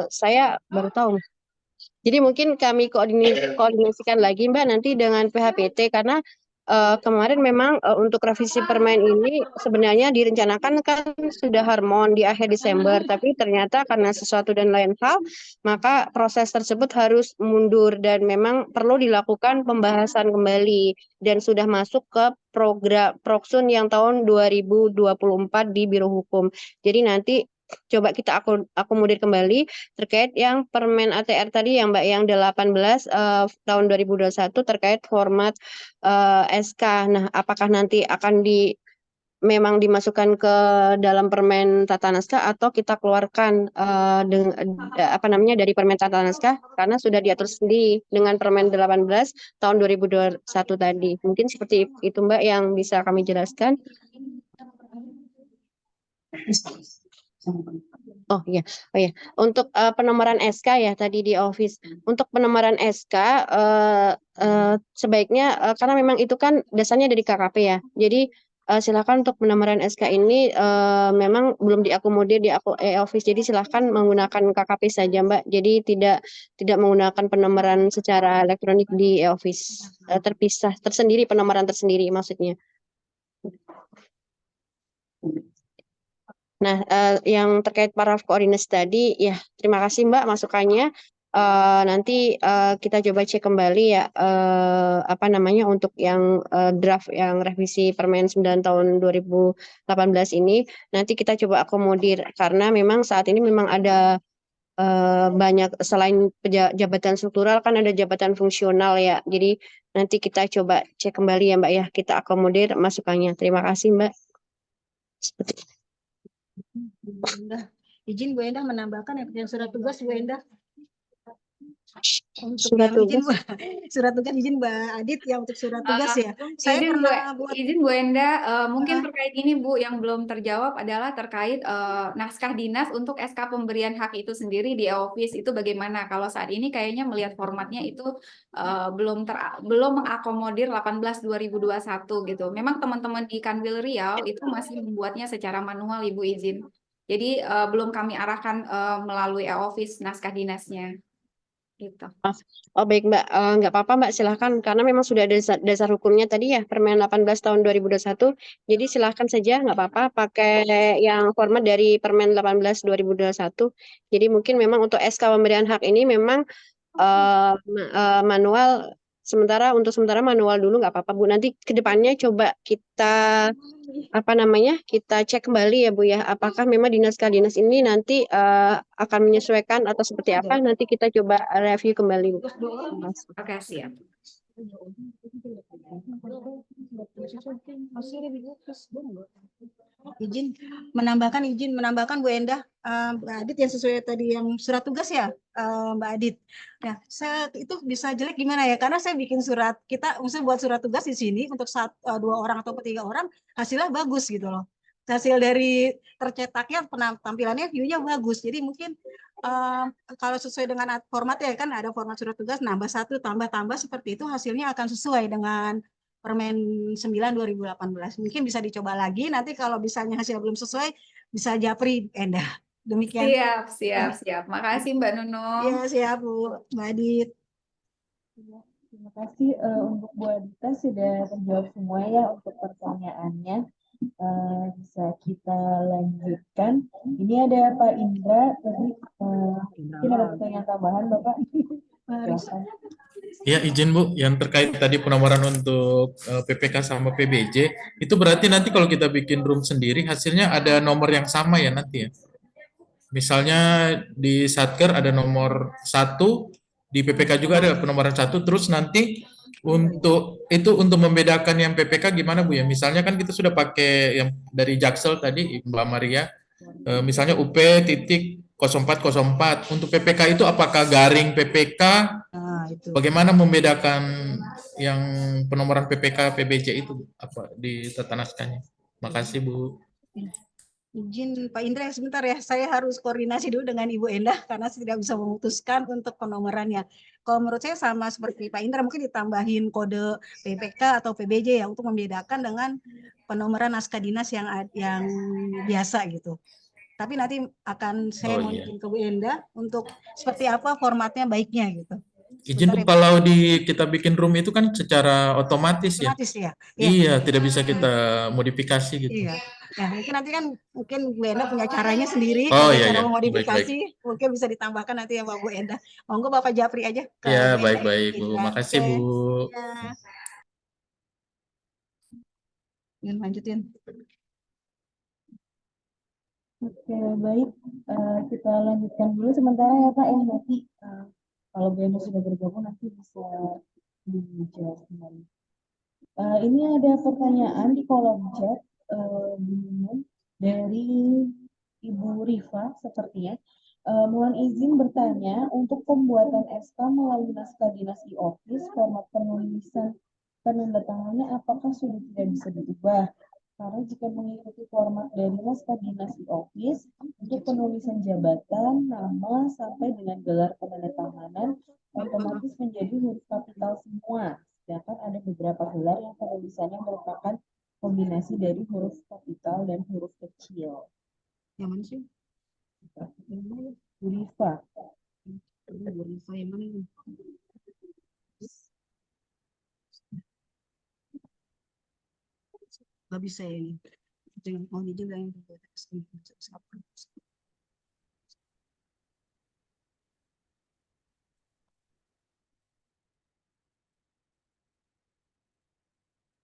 saya baru tahu. Jadi mungkin kami koordinasikan lagi Mbak nanti dengan PHPT karena kemarin memang untuk revisi Permen ini sebenarnya direncanakan kan sudah harmon di akhir Desember, tapi ternyata karena sesuatu dan lain hal, maka proses tersebut harus mundur dan memang perlu dilakukan pembahasan kembali dan sudah masuk ke program Proksun yang tahun 2024 di Biro Hukum. Jadi nanti coba kita akomodir kembali terkait yang Permen ATR tadi yang Mbak yang 18 tahun 2021 terkait format SK. Nah, apakah nanti akan memang dimasukkan ke dalam Permen Tata Naskah atau kita keluarkan dari Permen Tata Naskah karena sudah diatur sendiri dengan Permen 18 tahun 2021 tadi. Mungkin seperti itu Mbak yang bisa kami jelaskan. Oh iya. Untuk penomoran SK ya tadi di office. Untuk penomoran SK sebaiknya karena memang itu kan dasarnya dari KKP ya. Jadi silakan untuk penomoran SK ini memang belum diakomodir di e-office. Jadi silakan menggunakan KKP saja Mbak. Jadi tidak menggunakan penomoran secara elektronik di e-office. Terpisah, penomoran tersendiri maksudnya. Nah, yang terkait paraf koordinasi tadi, ya terima kasih Mbak masukannya. Nanti kita coba cek kembali ya untuk yang draft yang revisi Permen 9 tahun 2018 ini. Nanti kita coba akomodir karena memang saat ini memang ada banyak selain jabatan struktural kan ada jabatan fungsional ya. Jadi nanti kita coba cek kembali ya Mbak ya. Kita akomodir masukannya. Terima kasih Mbak. Seperti itu. Izin Bu Endah menambahkan yang surat tugas Bu Endah. Untuk Surat yang izin tugas. surat tugas izin Mbak Adit ya untuk surat tugas ya. Saya pernah buat izin Bu Enda, mungkin terkait ini Bu yang belum terjawab adalah terkait naskah dinas untuk SK pemberian hak itu sendiri di e-office itu bagaimana? Kalau saat ini kayaknya melihat formatnya itu belum mengakomodir 18/2021 gitu. Memang teman-teman di Kanwil Riau itu masih membuatnya secara manual Ibu izin. Jadi belum kami arahkan melalui e-office naskah dinasnya. Gitu. Oh baik Mbak, nggak apa-apa Mbak silahkan karena memang sudah ada dasar hukumnya tadi ya Permen 18 tahun 2021 jadi silahkan saja nggak apa-apa pakai yang format dari Permen 18 2021 jadi mungkin memang untuk SK pemberian hak ini memang manual untuk sementara manual dulu nggak apa-apa Bu nanti kedepannya coba kita kita cek kembali ya Bu ya apakah memang dinas ini nanti akan menyesuaikan atau seperti apa nanti kita coba review kembali Bu. Oke siap. Izin menambahkan Bu Endah Mbak Adit yang sesuai tadi yang surat tugas ya Mbak Adit. Nah, itu bisa jelek gimana ya? Karena saya bikin surat misalnya buat surat tugas di sini untuk 2 orang atau 3 orang hasilnya bagus gitu loh. Hasil dari tercetaknya tampilannya view-nya bagus. Jadi mungkin kalau sesuai dengan formatnya kan ada format surat tugas nambah 1 tambah seperti itu hasilnya akan sesuai dengan Permen 9 2018. Mungkin bisa dicoba lagi, nanti kalau misalnya hasil belum sesuai, bisa japri, Endah. Demikian. Siap, siap, siap. Makasih Mbak Nunung. Ya, siap, Bu. Mbak Adit. Ya, terima kasih untuk Bu Adita sudah terjawab semua ya untuk pertanyaannya. Bisa kita lanjutkan. Ini ada Pak Indra, tadi mungkin ada pertanyaan tambahan Bapak. Silakan. Ya, izin Bu, yang terkait tadi penomoran untuk PPK sama PBJ, itu berarti nanti kalau kita bikin room sendiri, hasilnya ada nomor yang sama ya nanti ya? Misalnya di Satker ada nomor 1, di PPK juga ada penomoran 1, terus nanti untuk membedakan yang PPK gimana Bu ya? Misalnya kan kita sudah pakai yang dari Jaksel tadi Mbak Maria, misalnya UP titik 0404. Untuk PPK itu apakah garing PPK? Bagaimana membedakan yang penomoran PPK PBJ itu apa di tata naskahnya? Makasih Bu. Izin Pak Indra sebentar ya, saya harus koordinasi dulu dengan Ibu Endah karena saya tidak bisa memutuskan untuk penomorannya. Kalau menurut saya sama seperti Pak Indra, mungkin ditambahin kode PPK atau PBJ ya untuk membedakan dengan penomoran naskah dinas yang biasa gitu. Tapi nanti akan saya Oh, mau iya. izin ke Bu Endah untuk seperti apa formatnya baiknya gitu. Izin Bu, kalau kita bikin room itu kan secara otomatis ya? Otomatis ya? Iya, tidak bisa kita modifikasi gitu. Iya. Nah, mungkin nanti kan mungkin Bu Endah punya caranya sendiri, Oh, punya iya, cara iya. memodifikasi, Baik-baik. mungkin bisa ditambahkan nanti ya Bu Endah. Monggo Bapak Japri aja ke Ya, Bu Endah. baik-baik Bu. Indra. Makasih Oke. Bu. Ya. Ingin lanjutin. Oke, baik. Kita lanjutkan dulu sementara ya Pak ya. Nanti kalau Bu Enda sudah bergabung nanti bisa dijawab kembali. Ini ada pertanyaan di kolom chat dari Ibu Rifa sepertinya. Mohon izin bertanya, untuk pembuatan SK melalui naskah dinas e-office, format penulisan penandatangannya apakah sudah tidak bisa diubah? Karena jika mengikuti format dari naskah dinas e-office, untuk penulisan jabatan, nama, sampai dengan gelar penandatanganan, otomatis menjadi huruf kapital semua. Sedangkan ada beberapa gelar yang penulisannya merupakan kombinasi dari huruf kapital dan huruf kecil. Yang mana sih? Bu Rifa. Bu Rifa yang mana ini? Gak bisa ya ini. Dengan mau juga yang dibuat.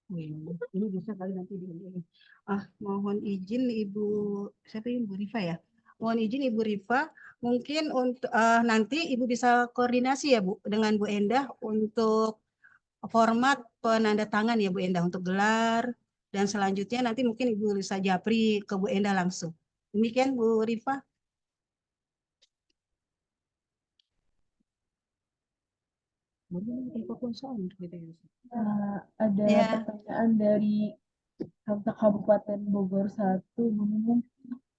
Ini bisa kali nanti di mohon izin Ibu siapa Ibu Rifa ya. Mohon izin Ibu Rifa, mungkin untuk nanti Ibu bisa koordinasi ya Bu dengan Bu Endah untuk format penandatangan ya Bu Endah untuk gelar dan selanjutnya nanti mungkin Ibu bisa japri ke Bu Endah langsung. Demikian Bu Rifa. Ada pertanyaan dari Kabupaten Bogor 1,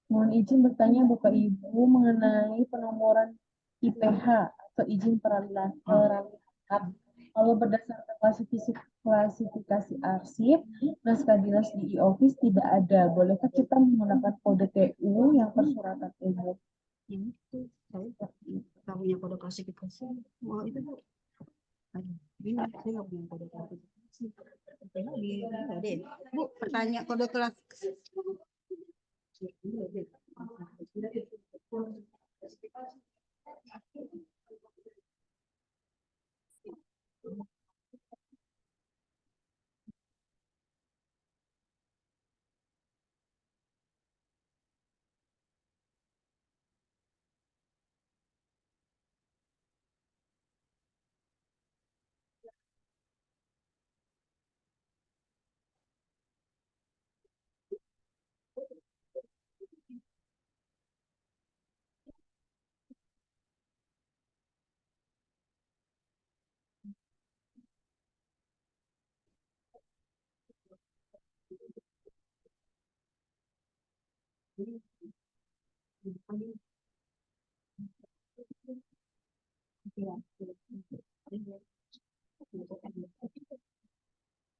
mohon izin bertanya Bapak Ibu mengenai penomoran IPH atau izin peralihan. Kalau berdasarkan klasifikasi arsip, naskah dinas di e-office tidak ada. Bolehkah kita menggunakan kode TU yang persuratan umum? Itu saya punya kode klasifikasi. Mau itu Bu? Ini saya nggak punya kode klasifikasi. Bu, pertanyaan kode klasifikasi.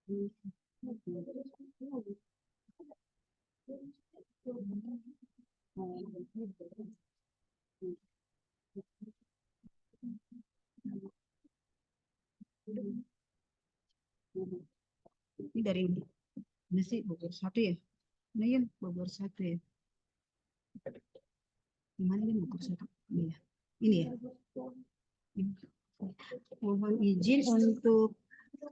Ini dari ini sih Bogor 1 ya. Nah, ya, Bogor 1 ya. Gimana ini Bogor 1? Ini ya. Ini ya. Ini. Mohon izin untuk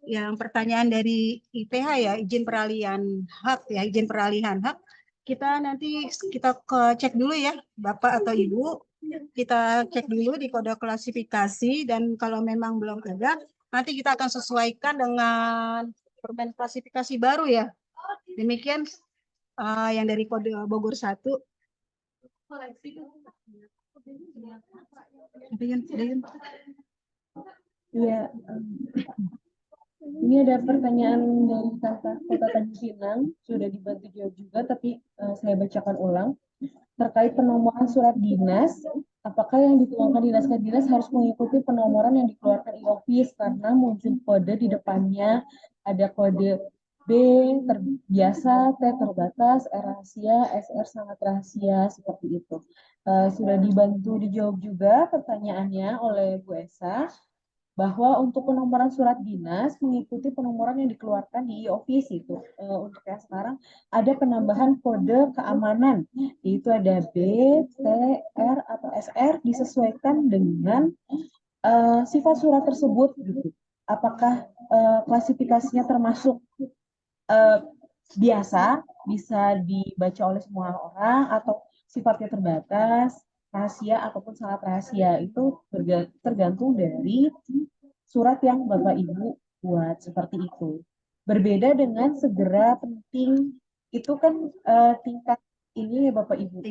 yang pertanyaan dari IPH ya, izin peralihan hak ya, izin peralihan hak. Kita nanti cek dulu ya, Bapak atau Ibu. Kita cek dulu di kode klasifikasi dan kalau memang belum ada, nanti kita akan sesuaikan dengan permen klasifikasi baru ya. Demikian yang dari kode Bogor 1. Iya, ini ada pertanyaan dari Kota Tanjung Pinang, sudah dibantu jawab juga, tapi saya bacakan ulang. Terkait penomoran surat dinas, apakah yang dituangkan di naskah dinas harus mengikuti penomoran yang dikeluarkan e-office karena muncul kode di depannya, ada kode B terbiasa, T terbatas, R rahasia, SR sangat rahasia, seperti itu. Sudah dibantu dijawab juga pertanyaannya oleh Bu Esa, bahwa untuk penomoran surat dinas mengikuti penomoran yang dikeluarkan di e-office itu. Untuk yang sekarang ada penambahan kode keamanan, yaitu ada B, T, R, atau SR disesuaikan dengan sifat surat tersebut. Gitu. Apakah klasifikasinya termasuk biasa, bisa dibaca oleh semua orang, atau sifatnya terbatas, rahasia ataupun sangat rahasia, itu tergantung dari surat yang Bapak Ibu buat, seperti itu. Berbeda dengan segera, penting, itu kan tingkat ini ya Bapak Ibu,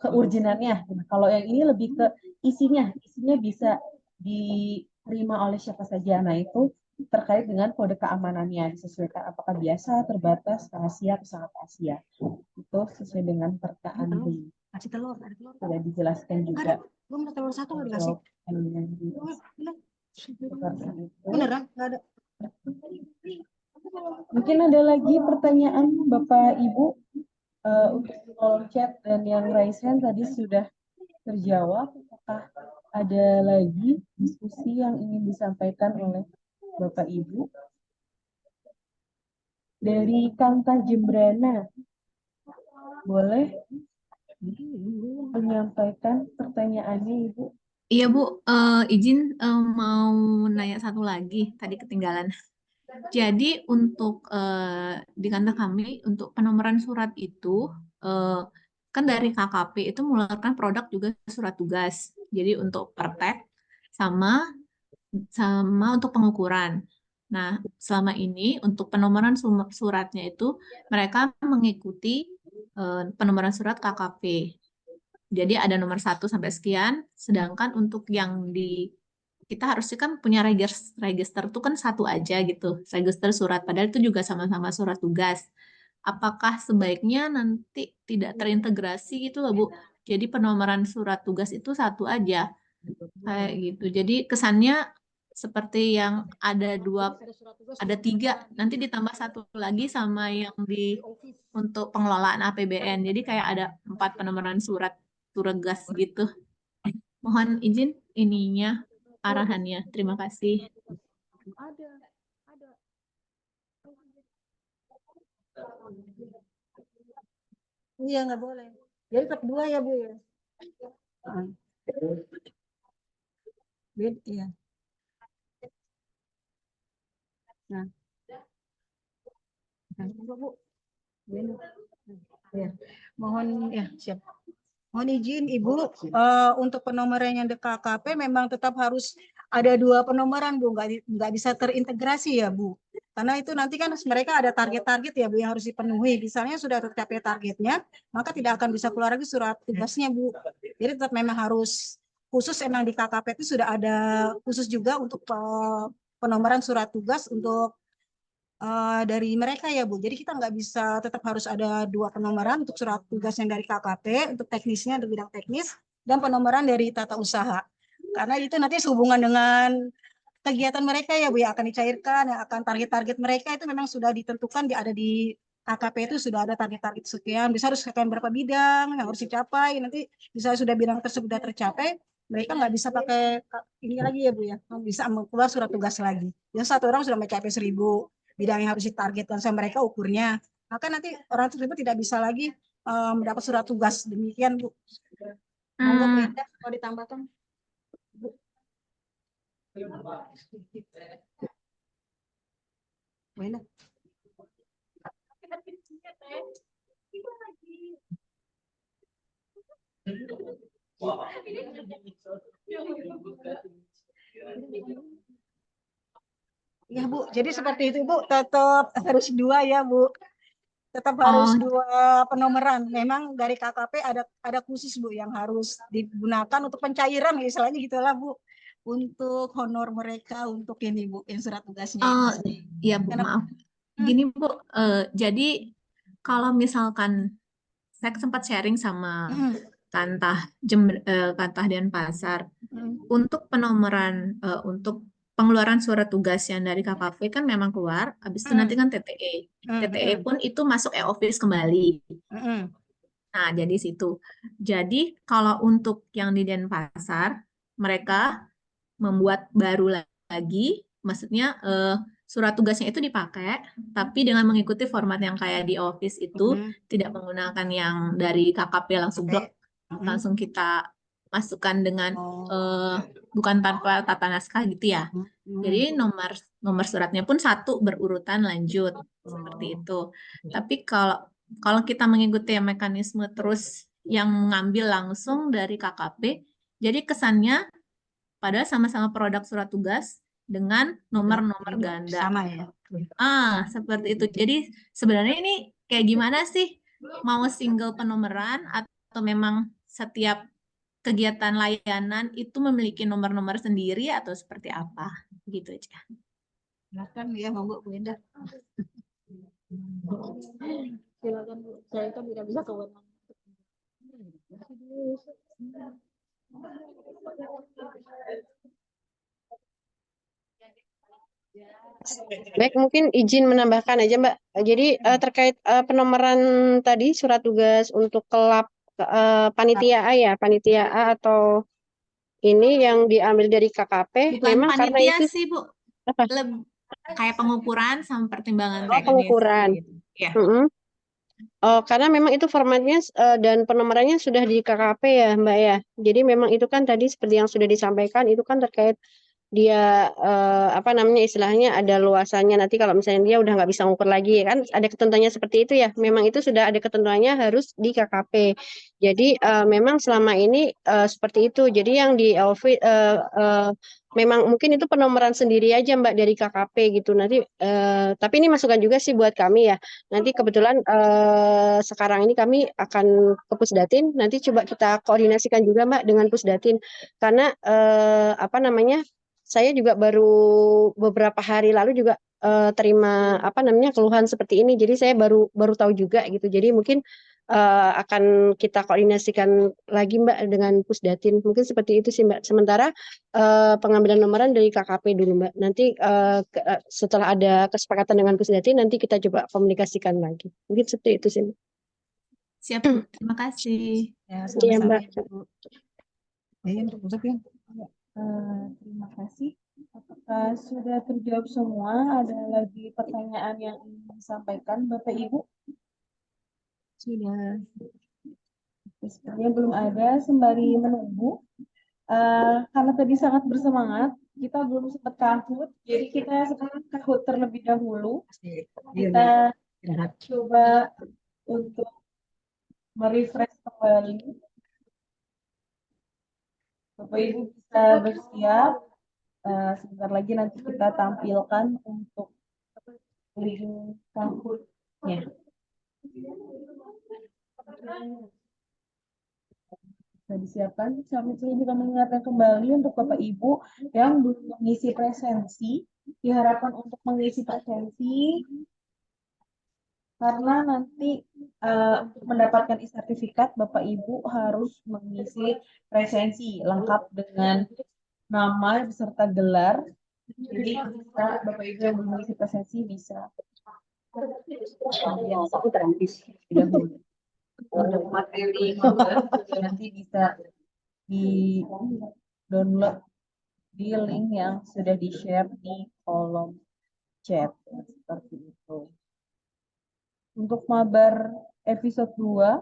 keurgenannya. Kalau yang ini lebih ke isinya bisa diterima oleh siapa saja. Nah, itu terkait dengan kode keamanannya, disesuaikan apakah biasa, terbatas, rahasia, atau sangat rahasia. Itu sesuai dengan pertanyaan ini. Kasih telur, ada telur. Sudah dijelaskan juga. Belum ada telur 1 nggak dikasih. Beneran? Nggak ada. Mungkin ada lagi pertanyaan Bapak Ibu untuk kolom chat, dan yang raise hand tadi sudah terjawab. Apakah ada lagi diskusi yang ingin disampaikan oleh Bapak Ibu? Dari Kanta Jembrana, boleh menyampaikan pertanyaannya, Ibu? Iya Bu, izin mau nanya satu lagi, tadi ketinggalan. Jadi untuk di kantor kami, untuk penomoran surat itu, kan dari KKP itu mengeluarkan produk juga surat tugas. Jadi untuk praktek sama untuk pengukuran. Nah, selama ini untuk penomoran suratnya itu mereka mengikuti penomoran surat KKP. Jadi ada nomor 1 sampai sekian, sedangkan untuk yang kita harusnya kan punya register itu kan 1 aja gitu, register surat, padahal itu juga sama-sama surat tugas. Apakah sebaiknya nanti tidak terintegrasi gitu loh Bu? Jadi penomoran surat tugas itu 1 aja, kayak gitu. Jadi kesannya seperti yang ada 3, nanti ditambah 1 lagi sama yang untuk pengelolaan APBN. Jadi kayak ada 4 penomoran surat tugas gitu. Mohon izin ininya arahannya. Terima kasih. Ada. Iya, nggak boleh. Jadi tetap 2 ya Bu ya. Iya. Nah. Bu. Ya. Mohon ya, siap. Mohon izin Ibu, untuk penomoran yang di KKP memang tetap harus ada 2 penomoran Bu, nggak bisa terintegrasi ya Bu. Karena itu nanti kan mereka ada target-target ya Bu yang harus dipenuhi. Misalnya sudah tercapai targetnya, maka tidak akan bisa keluar lagi surat tugasnya Bu. Jadi tetap memang harus khusus, emang di KKP itu sudah ada khusus juga untuk penomoran surat tugas untuk dari mereka ya Bu. Jadi kita nggak bisa, tetap harus ada 2 penomoran untuk surat tugas yang dari KKP, untuk teknisnya, untuk bidang teknis, dan penomoran dari tata usaha. Karena itu nanti sehubungan dengan kegiatan mereka ya Bu, yang akan dicairkan, yang akan target-target mereka itu memang sudah ditentukan, ada di KKP itu sudah ada target-target sekian, bisa harus sekian berapa bidang yang harus dicapai. Nanti bisa sudah bidang tersebut sudah tercapai, mereka nggak bisa pakai ini lagi ya Bu ya, bisa keluar surat tugas lagi. Yang satu orang sudah mencapai 1000 bidang yang harus ditargetkan sama mereka ukurnya. Maka nanti orang tersebut tidak bisa lagi mendapat surat tugas. Demikian Bu. Monggo Bu Enda, kalau ditambahkan. Bu. Bu Enda. Ya Bu, jadi seperti itu Bu, tetap harus 2 ya Bu, tetap harus 2 penomoran. Memang dari KKP ada khusus Bu yang harus digunakan untuk pencairan, istilahnya gitulah Bu, untuk honor mereka untuk ini Bu, yang surat tugasnya. Ya Bu, maaf. Gini Bu, jadi kalau misalkan saya sempat sharing sama Kantah Kantah Denpasar, untuk penomoran untuk pengeluaran surat tugas yang dari KKP kan memang keluar, habis itu nanti kan TTE. TTE pun itu masuk e-office kembali. Nah, jadi situ. Jadi kalau untuk yang di Denpasar, mereka membuat baru lagi, maksudnya surat tugasnya itu dipakai, tapi dengan mengikuti format yang kayak di office itu, tidak menggunakan yang dari KKP langsung blok, langsung kita masukkan dengan bukan tanpa tata naskah gitu ya. Jadi nomor suratnya pun satu berurutan lanjut seperti itu. Tapi kalau kita mengikuti mekanisme terus yang mengambil langsung dari KKP, jadi kesannya padahal sama-sama produk surat tugas dengan nomor-nomor ganda. Sama ya. Seperti itu. Jadi sebenarnya ini kayak gimana sih? Mau single penomoran atau memang setiap kegiatan layanan itu memiliki nomor-nomor sendiri atau seperti apa? Gitu aja. Silakan ya, monggo Bu Enda. Silakan Bu. Saya kan tidak bisa kewenangan. Baik, mungkin izin menambahkan aja Mbak. Jadi terkait penomoran tadi surat tugas untuk kelab panitia A ya, panitia A atau ini yang diambil dari KKP, Bukan memang karena panitia itu sih Bu, kayak pengukuran sama pertimbangan teknis. pengukuran. Gitu. Ya. Karena memang itu formatnya dan penomorannya sudah di KKP ya Mbak ya. Jadi memang itu kan tadi seperti yang sudah disampaikan itu kan terkait dia apa namanya istilahnya ada luasannya, nanti kalau misalnya dia udah nggak bisa ngukur lagi kan ada ketentuannya seperti itu ya, memang itu sudah ada ketentuannya harus di KKP. Jadi memang selama ini seperti itu, jadi yang di LV memang mungkin itu penomoran sendiri aja Mbak dari KKP gitu nanti, tapi ini masukan juga sih buat kami ya, nanti kebetulan sekarang ini kami akan ke Pusdatin, nanti coba kita koordinasikan juga Mbak dengan Pusdatin, karena apa namanya saya juga baru beberapa hari lalu juga terima apa namanya keluhan seperti ini, jadi saya baru tahu juga gitu. Jadi mungkin akan kita koordinasikan lagi Mbak dengan Pusdatin. Mungkin seperti itu sih Mbak. Sementara pengambilan nomoran dari KKP dulu Mbak. Nanti setelah ada kesepakatan dengan Pusdatin nanti kita coba komunikasikan lagi. Mungkin seperti itu sih Mbak. Siap Bu, terima kasih. Ya, Iya Mbak. Terima kasih. Apakah sudah terjawab semua? Ada lagi pertanyaan yang ingin disampaikan Bapak Ibu? Sudah. Sepertinya belum ada. Sembari menunggu, karena tadi sangat bersemangat, kita belum sempat kahut, jadi kita sekarang kahut terlebih dahulu. Kita coba untuk merefresh kembali. Bapak Ibu bisa bersiap. Sebentar lagi nanti kita tampilkan untuk link kahutnya. Bisa disiapkan. Kami juga mengingatkan kembali untuk Bapak Ibu yang belum mengisi presensi, diharapkan untuk mengisi presensi karena nanti untuk mendapatkan sertifikat Bapak Ibu harus mengisi presensi lengkap dengan nama beserta gelar Jadi bisa Bapak Ibu yang belum mengisi presentasi bisa dahulu. Untuk materi nanti bisa di download di link yang sudah di-share di kolom chat seperti itu. Untuk mabar episode 2,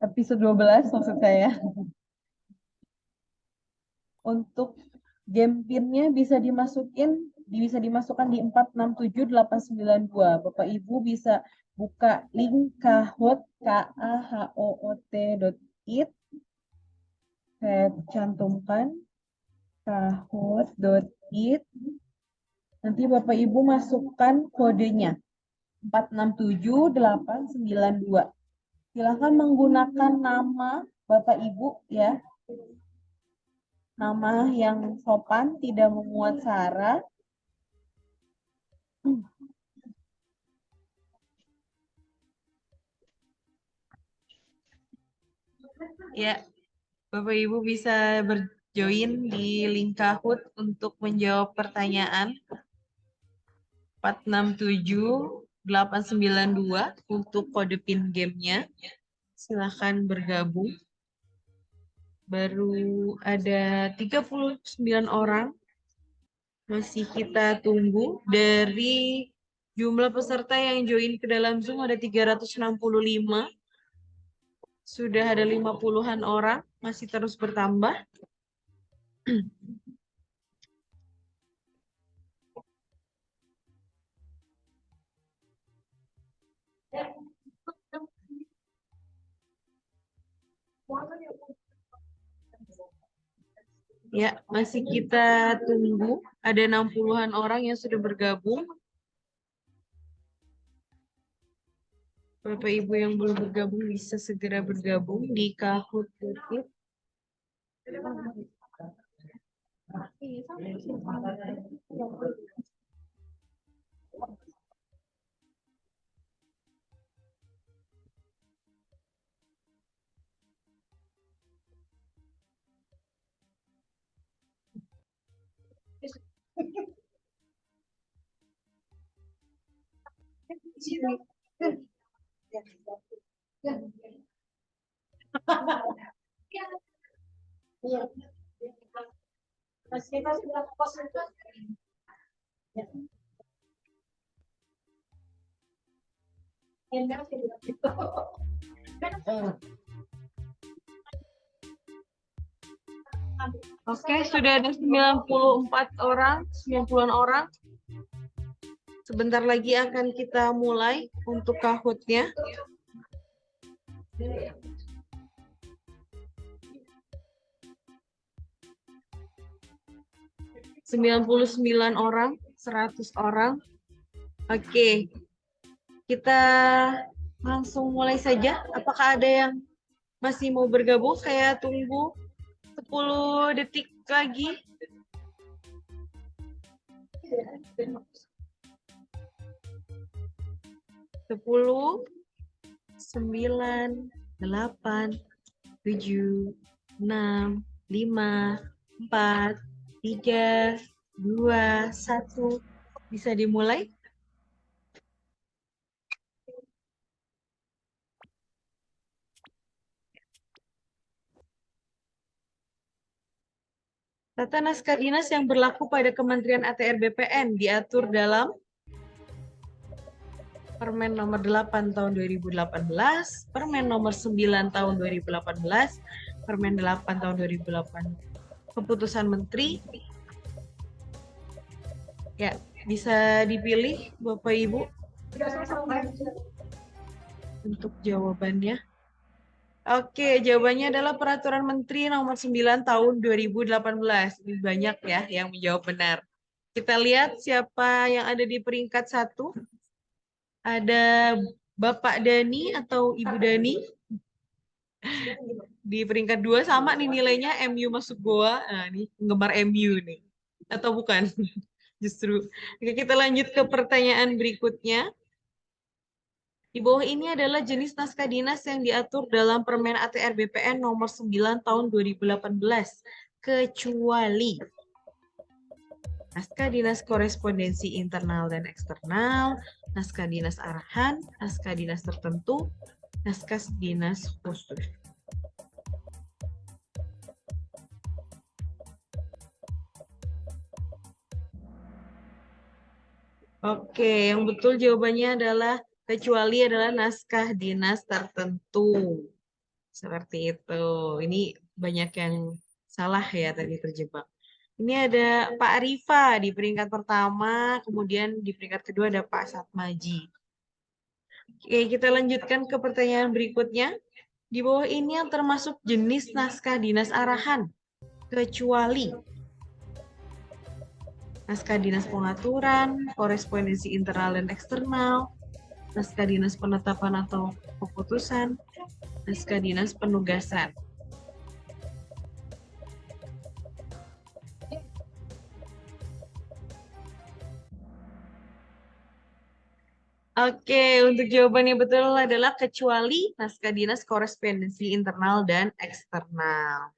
episode 12 maksud saya. Untuk game pinnya bisa dimasukkan di 467892. Bapak Ibu bisa buka link kahoot kahoot.it. Saya cantumkan kahoot.it. Nanti Bapak Ibu masukkan kodenya 467892. Silakan menggunakan nama Bapak Ibu ya. Nama yang sopan, tidak memuat sara. Ya, Bapak Ibu bisa berjoin di link Kahoot untuk menjawab pertanyaan 467892 untuk kode PIN gamenya. Silahkan bergabung. Baru ada 39 orang. Masih kita tunggu. Dari jumlah peserta yang join ke dalam Zoom ada 365. Sudah ada 50-an orang, masih terus bertambah. Ya, masih kita tunggu. Ada 60-an orang yang sudah bergabung. Bapak Ibu yang belum bergabung bisa segera bergabung di Kahoot.it. Oke, sudah ada 94 orang, 90-an orang. Sebentar lagi akan kita mulai untuk Kahoot-nya. ...99 orang, 100 orang. Oke, kita langsung mulai saja. Apakah ada yang masih mau bergabung? Saya tunggu 10 detik lagi. 10, 9, 8, 7, 6, 5, 4, 3, 2, 1. Bisa dimulai? Tata naskah dinas yang berlaku pada Kementerian ATR BPN diatur dalam Permen nomor 8 tahun 2018, Permen nomor 9 tahun 2018, Permen 8 tahun 2008. Keputusan Menteri. Ya, bisa dipilih Bapak Ibu untuk jawabannya. Oke, jawabannya adalah Peraturan Menteri nomor 9 tahun 2018. Ini banyak ya yang menjawab benar. Kita lihat siapa yang ada di peringkat 1. Ada Bapak Dani atau Ibu Dani. Di peringkat 2 sama nih nilainya, MU masuk goa. Nah, ini penggemar MU nih. Atau bukan? Justru. Oke, kita lanjut ke pertanyaan berikutnya. Di bawah ini adalah jenis naskah dinas yang diatur dalam Permen ATR BPN nomor 9 tahun 2018. kecuali naskah dinas korespondensi internal dan eksternal, naskah dinas arahan, naskah dinas tertentu, naskah dinas khusus. Oke, yang betul jawabannya adalah kecuali adalah naskah dinas tertentu. Seperti itu. Ini banyak yang salah ya tadi terjebak. Ini ada Pak Rifa di peringkat pertama, kemudian di peringkat kedua ada Pak Satmaji. Oke, kita lanjutkan ke pertanyaan berikutnya. Di bawah ini yang termasuk jenis naskah dinas arahan, kecuali naskah dinas pengaturan, korespondensi internal dan eksternal, naskah dinas penetapan atau keputusan, naskah dinas penugasan. Oke, untuk jawabannya betul adalah kecuali naskah dinas korespondensi internal dan eksternal.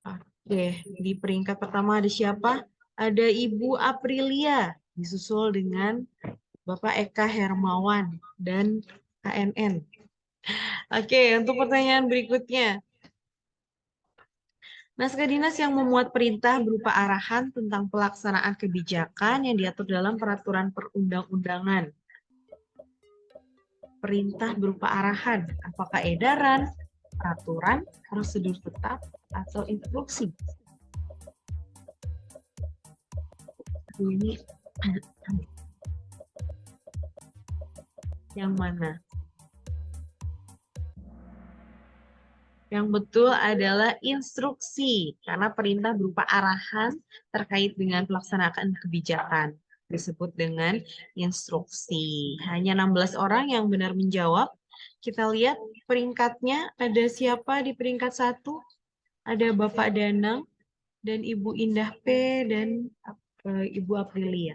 Oke, di peringkat pertama ada siapa? Ada Ibu Aprilia, disusul dengan Bapak Eka Hermawan dan KNN. Oke, untuk pertanyaan berikutnya. Naskah dinas yang memuat perintah berupa arahan tentang pelaksanaan kebijakan yang diatur dalam peraturan perundang-undangan. Perintah berupa arahan, apakah edaran, peraturan, prosedur tetap, atau instruksi? Ini yang mana? Yang betul adalah instruksi, karena perintah berupa arahan terkait dengan pelaksanaan kebijakan. Disebut dengan instruksi. Hanya 16 orang yang benar menjawab. Kita lihat peringkatnya, ada siapa di peringkat 1? Ada Bapak Danang dan Ibu Indah P. dan Ibu Aprilia.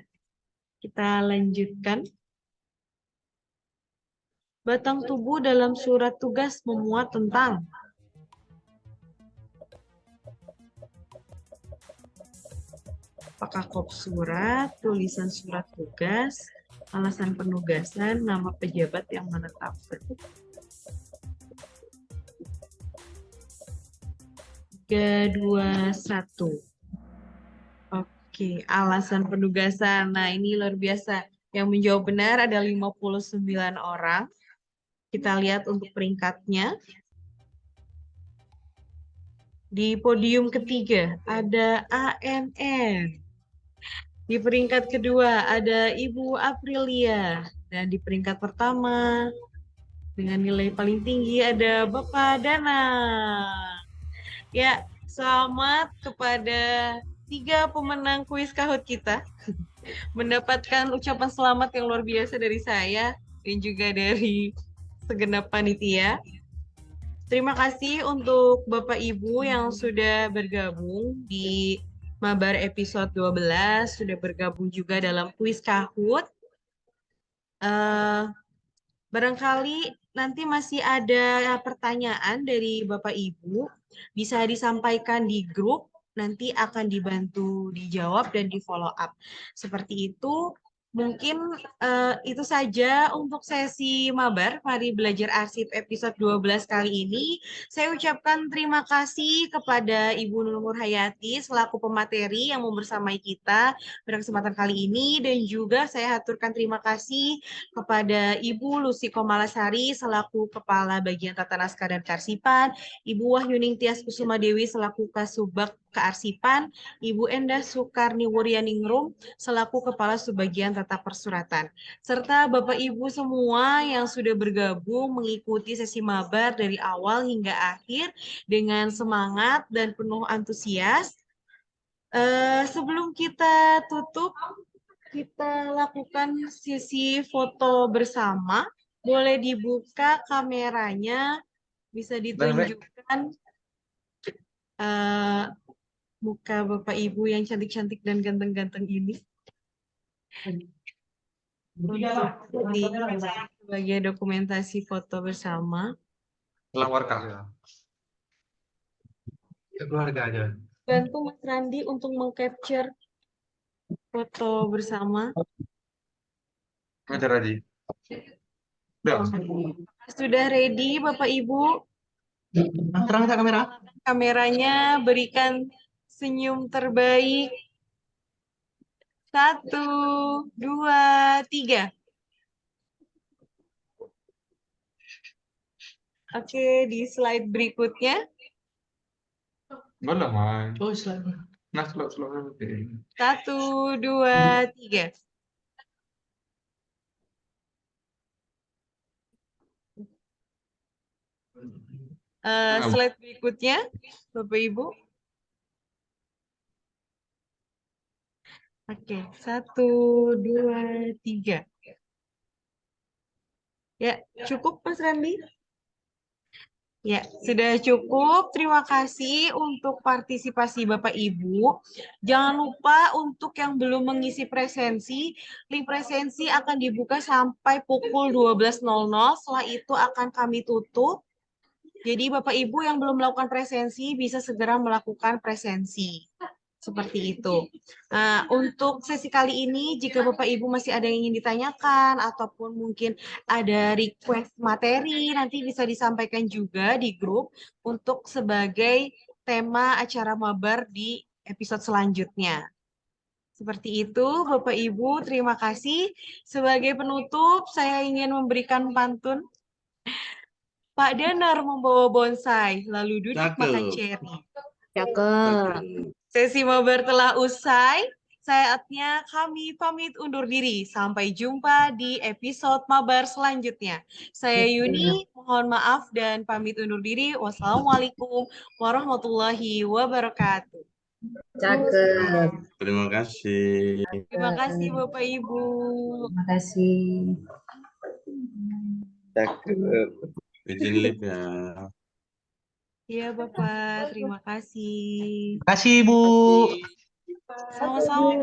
Kita lanjutkan. Batang tubuh dalam surat tugas memuat tentang apakah kop surat, tulisan surat tugas, alasan penugasan, nama pejabat yang menetapkan. 3, 2, 1. Oke, alasan penugasan. Nah, ini luar biasa. Yang menjawab benar ada 59 orang. Kita lihat untuk peringkatnya. Di podium ketiga ada ANN. Di peringkat kedua ada Ibu Aprilia. Dan di peringkat pertama dengan nilai paling tinggi ada Bapak Danang. Ya, selamat kepada 3 pemenang kuis Kahoot kita. Mendapatkan ucapan selamat yang luar biasa dari saya dan juga dari segenap panitia. Terima kasih untuk Bapak Ibu yang sudah bergabung di Mabar episode 12, sudah bergabung juga dalam kuis Kahoot. Barangkali nanti masih ada pertanyaan dari Bapak Ibu, bisa disampaikan di grup, nanti akan dibantu dijawab dan di follow up. Seperti itu. Mungkin itu saja untuk sesi Mabar Mari Belajar Arsip episode 12 kali ini. Saya ucapkan terima kasih kepada Ibu Nunung Hayati selaku pemateri yang membersamai kita pada kesempatan kali ini. Dan juga saya haturkan terima kasih kepada Ibu Lucy Komalasari selaku Kepala Bagian Tata Naskah dan Kearsipan, Ibu Wahyuning Tias Kusuma Dewi selaku Kasubag Kearsipan, Ibu Endah Sukarni Wuryaningrum selaku Kepala Subbagian Tata Persuratan, serta Bapak Ibu semua yang sudah bergabung mengikuti sesi mabar dari awal hingga akhir dengan semangat dan penuh antusias. Sebelum kita tutup, kita lakukan sesi foto bersama. Boleh dibuka kameranya, bisa ditunjukkan muka Bapak Ibu yang cantik-cantik dan ganteng-ganteng ini. Sebagai dokumentasi foto bersama. Keluarga aja. Bantu Mas Randi untuk meng-capture foto bersama. Ada Radi. Udah. Sudah ready Bapak Ibu? Terang tak kamera? Kameranya berikan senyum terbaik. 1, 2, 3. Oke, di slide berikutnya. Enggak lah, Man. Oh, slide. Nah, slow. 1, 2, 3. Slide berikutnya, Bapak Ibu. Oke, 1, 2, 3. Ya, cukup Mas Randi? Ya, sudah cukup. Terima kasih untuk partisipasi Bapak Ibu. Jangan lupa untuk yang belum mengisi presensi, link presensi akan dibuka sampai pukul 12.00. Setelah itu akan kami tutup. Jadi Bapak Ibu yang belum melakukan presensi bisa segera melakukan presensi. Seperti itu. Nah, untuk sesi kali ini, jika Bapak Ibu masih ada yang ingin ditanyakan, ataupun mungkin ada request materi, nanti bisa disampaikan juga di grup untuk sebagai tema acara mabar di episode selanjutnya. Seperti itu, Bapak Ibu, terima kasih. Sebagai penutup, saya ingin memberikan pantun. Pak Danar membawa bonsai, lalu duduk makan cherry. Cakep. Sesi mabar telah usai. Saatnya kami pamit undur diri. Sampai jumpa di episode mabar selanjutnya. Saya Yuni, mohon maaf dan pamit undur diri. Wassalamualaikum warahmatullahi wabarakatuh. Cakep. Terima kasih. Terima kasih Bapak Ibu. Terima kasih. Cakep. Izin live ya. Iya Bapak, terima kasih. Terima kasih Bu. Sama-sama.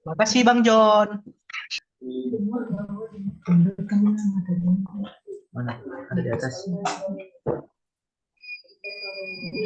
Terima kasih Bang John. Mana? Ada di atas.